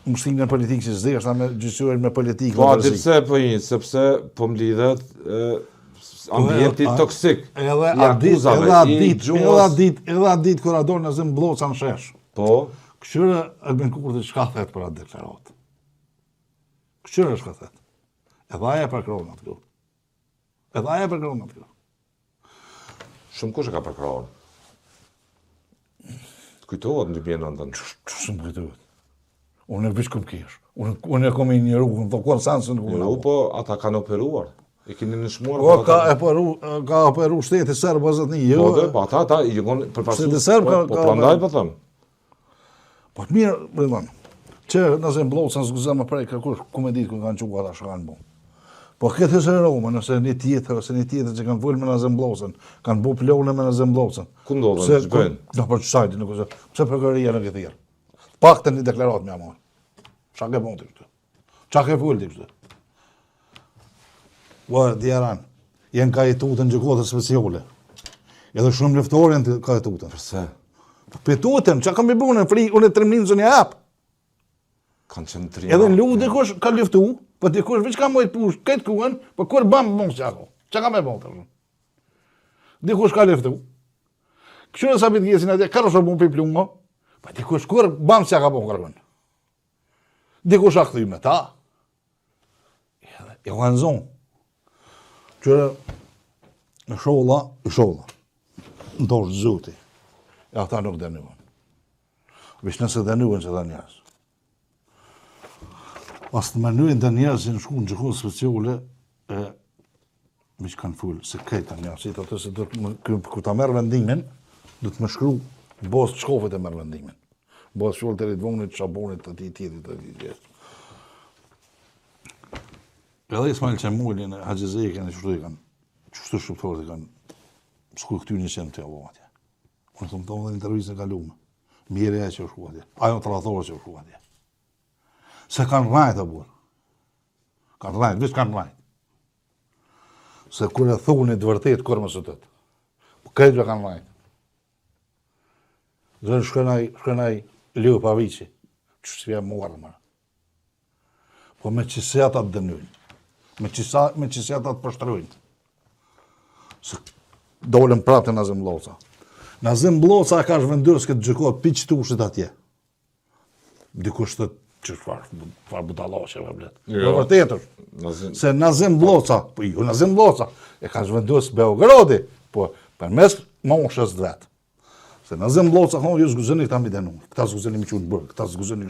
më shtinë në politikë që zdeshta me gjysuar me politikë. Po, ati pse po një, sepse po më lidhet ambienti toksik. Edhe a dit, kër adorë në zemë bloca në shesh. Po. Këshyre Albin Kurti çka thet për atë deklaratë? Këshyre çka thet? Edhe aja përkron atë kjo. Edhe aja përkron atë kjo. Shumë kush e ka përkrahur. Kujtohet në 2009. Ç'së më kujtohet. Unë veç kom kesh. Unë kom i një rrugë, më thonë sansën ku. Jo, po ata kanë operuar. E keni nëshmuar. Po ka operu shteti serb ozatni. Jo. Po ata i jon përfaqësues. Shteti serb ka. Po prandaj po them. Po mirë, bëllon. Që nëse mblocën zguzëm më prej kërkush ku me ditë ku kanë quar ata shkan bon. Po këtë se Roma, nëse një tjetër që kanë vull me në zemblosën, kanë bu plone me në zemblosën. Ku ndodhen, që bëjnë? No, për që sajti, nuk ose, pse përkëria në këthirë? Pak të një deklarat me amon. Qa ke bon të kështë? Qa ke vull të kështë? Ua, djeran, jenë ka i tutën gjëkotës speciale. Edhe shumë leftorin të ka i tutën. Përse? Për tutën, qa kam i bu në fri, unë e 3 minë zë një apë. Kanë qenë 3. Edhe në lu dikush ka luftu, po dikush veç ka mojt push, këtë kuën, po kur bam mos çako. Çka më bën tani? Dikush ka luftu. Kështu sa bit gjesin atë, ka rosur bun pi plungo. Po dikush kur bam çka ka bën kërkon. Dikush a kthy me ta. E vanzon. Që në sholla. Ndosh zoti. Ja ata nuk dënuan. Veç nëse dënuan që dha njerëz. Pas të mënyrën të njerëzit në shku në gjëkohë speciale, mi që kanë full, se këta njerëzit, atë se kur ta merë vendimin, du të më shkru bos të shkofet e merë vendimin. Bos shkollë të rritvonit, shabonit, të ti tjetit, të ti tjetit. Edhe Ismail Qemullin, Haqizejken, qështu shqiptorët e kanë, shku këty një qenë të javon atje. Unë të më tonë dhe një intervjisë në kalume. Mire e që u shku atje. Ajo të rathore që u shku atje. Se kanë rajt e burë. Kanë rajt, veç kanë rajt. Se kur e thunit vërtet, kur më sëtët. Po këtë kanë rajt. Zërë shkënaj Liu Pavici, që shvje muarë mërë. Po me qësjat atë dënujnë. Me qësjat atë pështrujnë. Se dolem prate në Zembloca. Në Zembloca ka shvendyrës këtë gjëkot, pi që të ushit atje. Dikush të që farë budaloqe me blet. Jo, vërtetër. Se Nazim Bloca, po jo Nazim Bloca, e ka zhvendus Beogradi, po për mes moshës të vetë. Se Nazim Bloca, ju zguzëni këta mi denu, këta zguzëni mi qënë bërë, këta zguzëni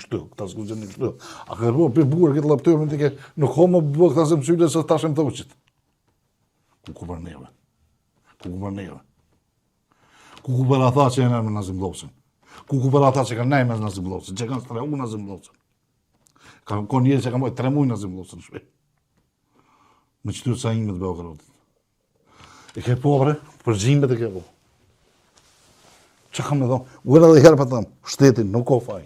kështu. A kërbo për burë këtë laptopin të ke, nuk ho më bërë këta zemë sylle se tashëm të uqit. Ku për neve. Ku për ata që janë me Nazim Blocën. Ku për ata që kanë nejme me Nazim Blocën, që kanë streu Nazim Blocën. Ka njerëz që ka mojë 3 muaj në Zembllocën shpe. Me qytetë sa imet Beogradit. E ke pobre, përgjimbe të ke po. Që kam me thonë? Uera dhe herë për thëmë, shtetin nuk ko faj.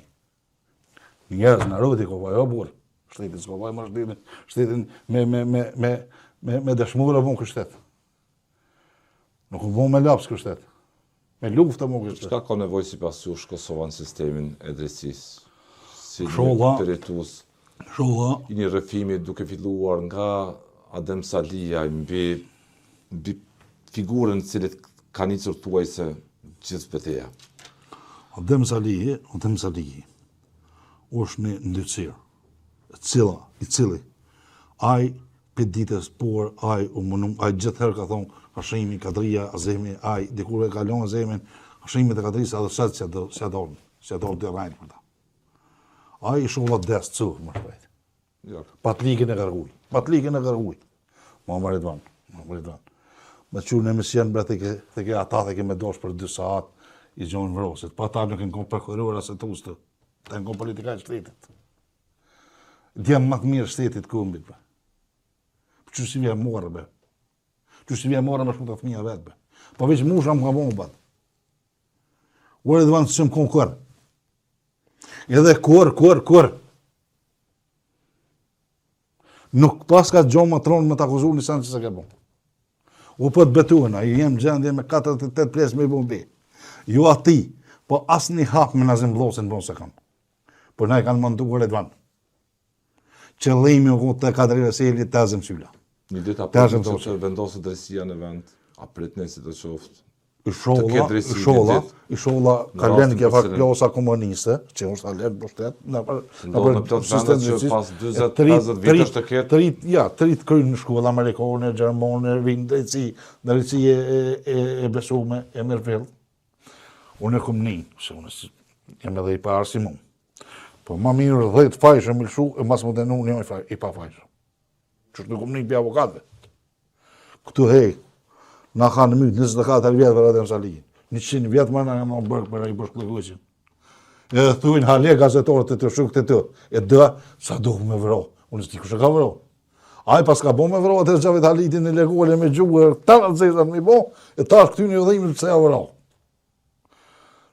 Njerëz në rëvët i ko faj, o burë. Shtetin s'ko faj, më shtetin me dëshmurë e vonë kështet. Nuk vonë me lapsë kështet. Me luftë më kështet. Çka ka nevojë sipas jush Kosova në sistemin e drejtësisë? Si Sholla. I një rrëfimi duke filluar nga Adem Salia mbi figurën cilët ka nicur thuajse gjithë betejë. Adem Salia është një ndërcirë, i cili ai për ditës por ai gjithë herë ka thonë Hashimi, Kadria, Azemi, ai dikur e kalon Azemin, Hashimi dhe Kadrisë edhe sëtë se adorë dhe rajnë për ta. Ai sholla des cëllë, më shpejt. Patlikën e kërguj. Ma më rritvan. Me qurë në emision, bre, të ke ata të ke me dosh për 2 saat i gjonë vrosit. Pa ta nuk e në kom prokuror asë të ustë, të në kom politika e shtetit. Djemë më të mirë shtetit këmbit, bre. Për që si vje morë, bre. Që si vje morë me shumë të fëmija vetë, bre. Po veç musha më ka bombat. Ure dhe vanë të qëmë konë kërë. Edhe kur. Nuk pas ka gjonë më tronë me të akuzur një sanë që se ke bon. U për të betuën, i jem gjendje me 48 pjesë me i bon bi. Jo ati, po asë një hapë me në Zembllocën bon se kam. Por na i kanë mënduar e dvanë. Qëllimi u këtë të kadrive se jeli të azëm sylla. Një ditë apretën që vendosë drejtësia në vend, apretën e si të qoftë, I sholla ka lënë ke fakt plosa komuniste, që është alën pushtet, në pas 20-50 vitesh të ketë. Të rrit kryen në shkolla amerikane, gjermane, vinë drejtësi e besume, e mirëfill. Unë e kom një, se unë jam edhe i parë si mu. Po ma mirë 10 fajshë më lëshu, e mas më të një i pa fajshë. Qështë në kom një për avokatve. Këtu na ka në mytë 24 vjetë për atë në Salijin. 100 vjetë më në bërë për i bërshkëllëgëqin. E dhe thujnë hale gazetorët të shukët e të. E dhe, sa dohë me vëro. Unë s'ti kushe ka vëro. Aj pas ka bo me vëro, atër Gjavit Halitin e leguale me gjuhë, tërë të zezat me bo, e tash këty një dhejmë të se ja vëro.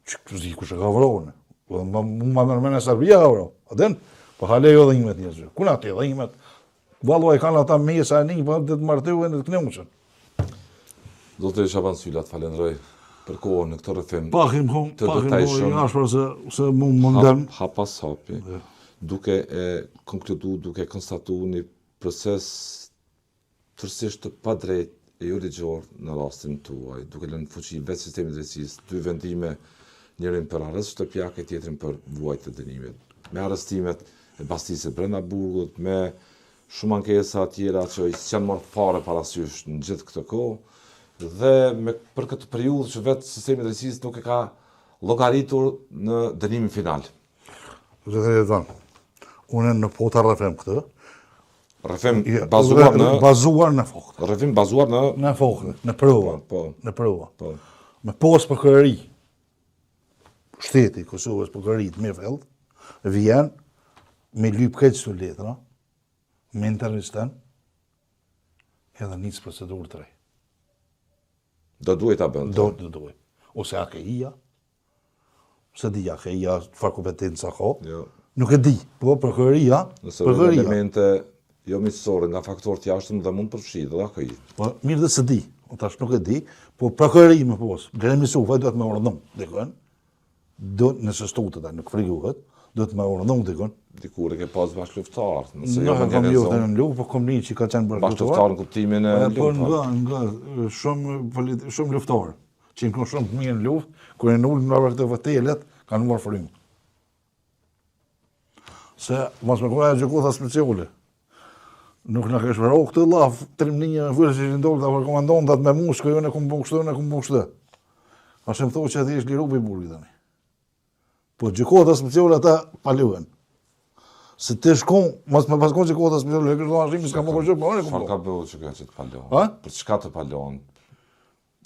Që s'ti kushe ka vëro, në. Ma nërmene Serbia ka vëro. Aden, po hale jo dhejmet njëzë. Kuna të dhejmet? Valo e kanë ata mesa e një, po dhe të martu e në të kneuqën. Zotëri Shaban Sylla, të falenderoj për kohën në këtë rrëfim. Pakim jashpër se mu mundem. Hapas hapi, duke e konkludu, duke konstatu një proces tërësisht të padrejt e jo ligjor në rastin tuaj, duke lënë fuqi vetë sistemi drejtësisë, 2 vendime, njërin për arrest shtëpiake, tjetrin për vuajtje të dënimit. Me arrestimet e bastisit brenda burgut, me shumë ankesa tjera që s'janë marrë fare parasysh në gjithë këtë kohë, dhe për këtë periudhë që vetë sistemi drejtësisë nuk e ka llogaritur në dënimin final. Zotëri Edvan, unë në po të rrëfem këtë. Rrëfim bazuar në fokë. Rrëfim bazuar në fokë, në prova. Në prova. Po. Me pos për kërëri, shteti Kosovës për kërëri të Mirëfeld, vjen me lyp këtë të letra, me intervistan, edhe njës procedurë të rej. Do duhet ta bënd. Do duhet. Ose AKI-ja, se di AKI-ja fa kompetenca ka, nuk e di, po prokuroria, nëse në elemente jo miqësore nga faktorët jashtëm dhe mund përfshirë dhe AKI. Po mirë dhe se di, tash nuk e di, po prokuroria më pos, Gremi Sufa duhet me ordhëm, dikon, nëse stutët nuk friguhet, duhet me ordhëm dikon. Dikur e ke pas bashkëluftar. Nuk e kam jo të në luftë, po kom një që ka qenë bashkëluftar në kuptimin e luftë. Nga shumë luftarë, që në kënë shumë të mirë në luftë, kër e në ullë në këtë vëtelet, kanë marrë frimë. Se, mas me kërë e gjëkotha speciale, nuk në kështë vërë, këtë laf, trimninje në fërë që që ndorë, të komandon, dhe të me mushkë, jo në kumë bukshtë, në kumë bukshtë. A që më thoi që ati ishtë liru për i burgi të një. Po gjëkotha speciale ata paluhen. Se të shkon, mas me paskon që kohët speciale, e kështë do ashimi, s'ka më kërgjë, po në Çfarë ka bërë që kjo që të palon? Për çka të palon?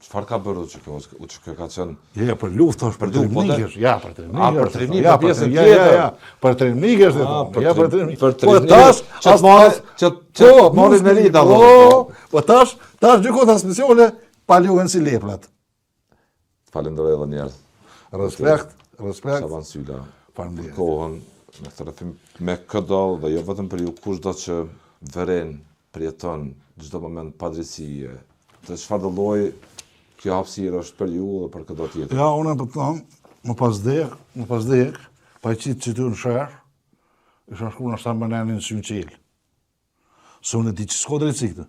Çfarë ka bërë që kjo ka qenë? Ja, për luftë është për trimnikësh. Ja, për trimnikësh. Për trimnikësh, për pjesën tjetër. Ja, për trimnikësh. Ja, për trimnikësh. Po tash, që marrin në rit apo. Po tash gjykata speciale paluhen si leprat. Falenderoj edhe një herë. Respekt. Shaban Sylla. Faleminderit. Kohën në këtë rrëfim me këdo dhe jo vetëm për ju kushdo që vëren, përjeton çdo moment padrejësie, të çfarë lloji kjo hapësirë është për ju dhe për këdo tjetër. Ja, unë po them, më pas dek, pa i qitë që ty në shërë, isha shku në shtanë banenin në synë qelë. Se unë e di që s'ko drejtësi këtë.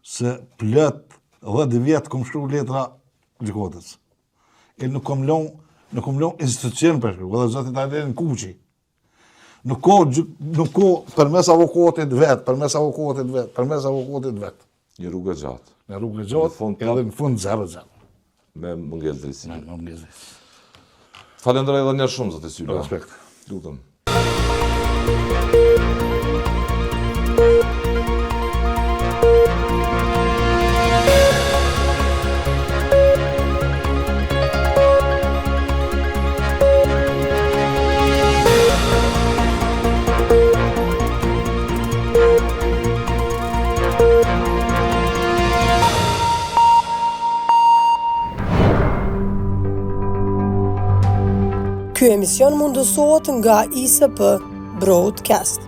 Se plët 10 vjetë kom shkru letra gjykatës. E nuk kom lon institucion për shkru, dhe zotit ajde në kuqi. Nuk ko përmes avokatit vetë. Një rrugë gjatë. Në rrugë gjatë, edhe në fund 0-0. Me mungesë drejtësi. Me mungesë. Falenderoj edhe një shumë, zotë Sylla. Respekt. Lutem. Ky emision mundësohet nga ISP Broadcast.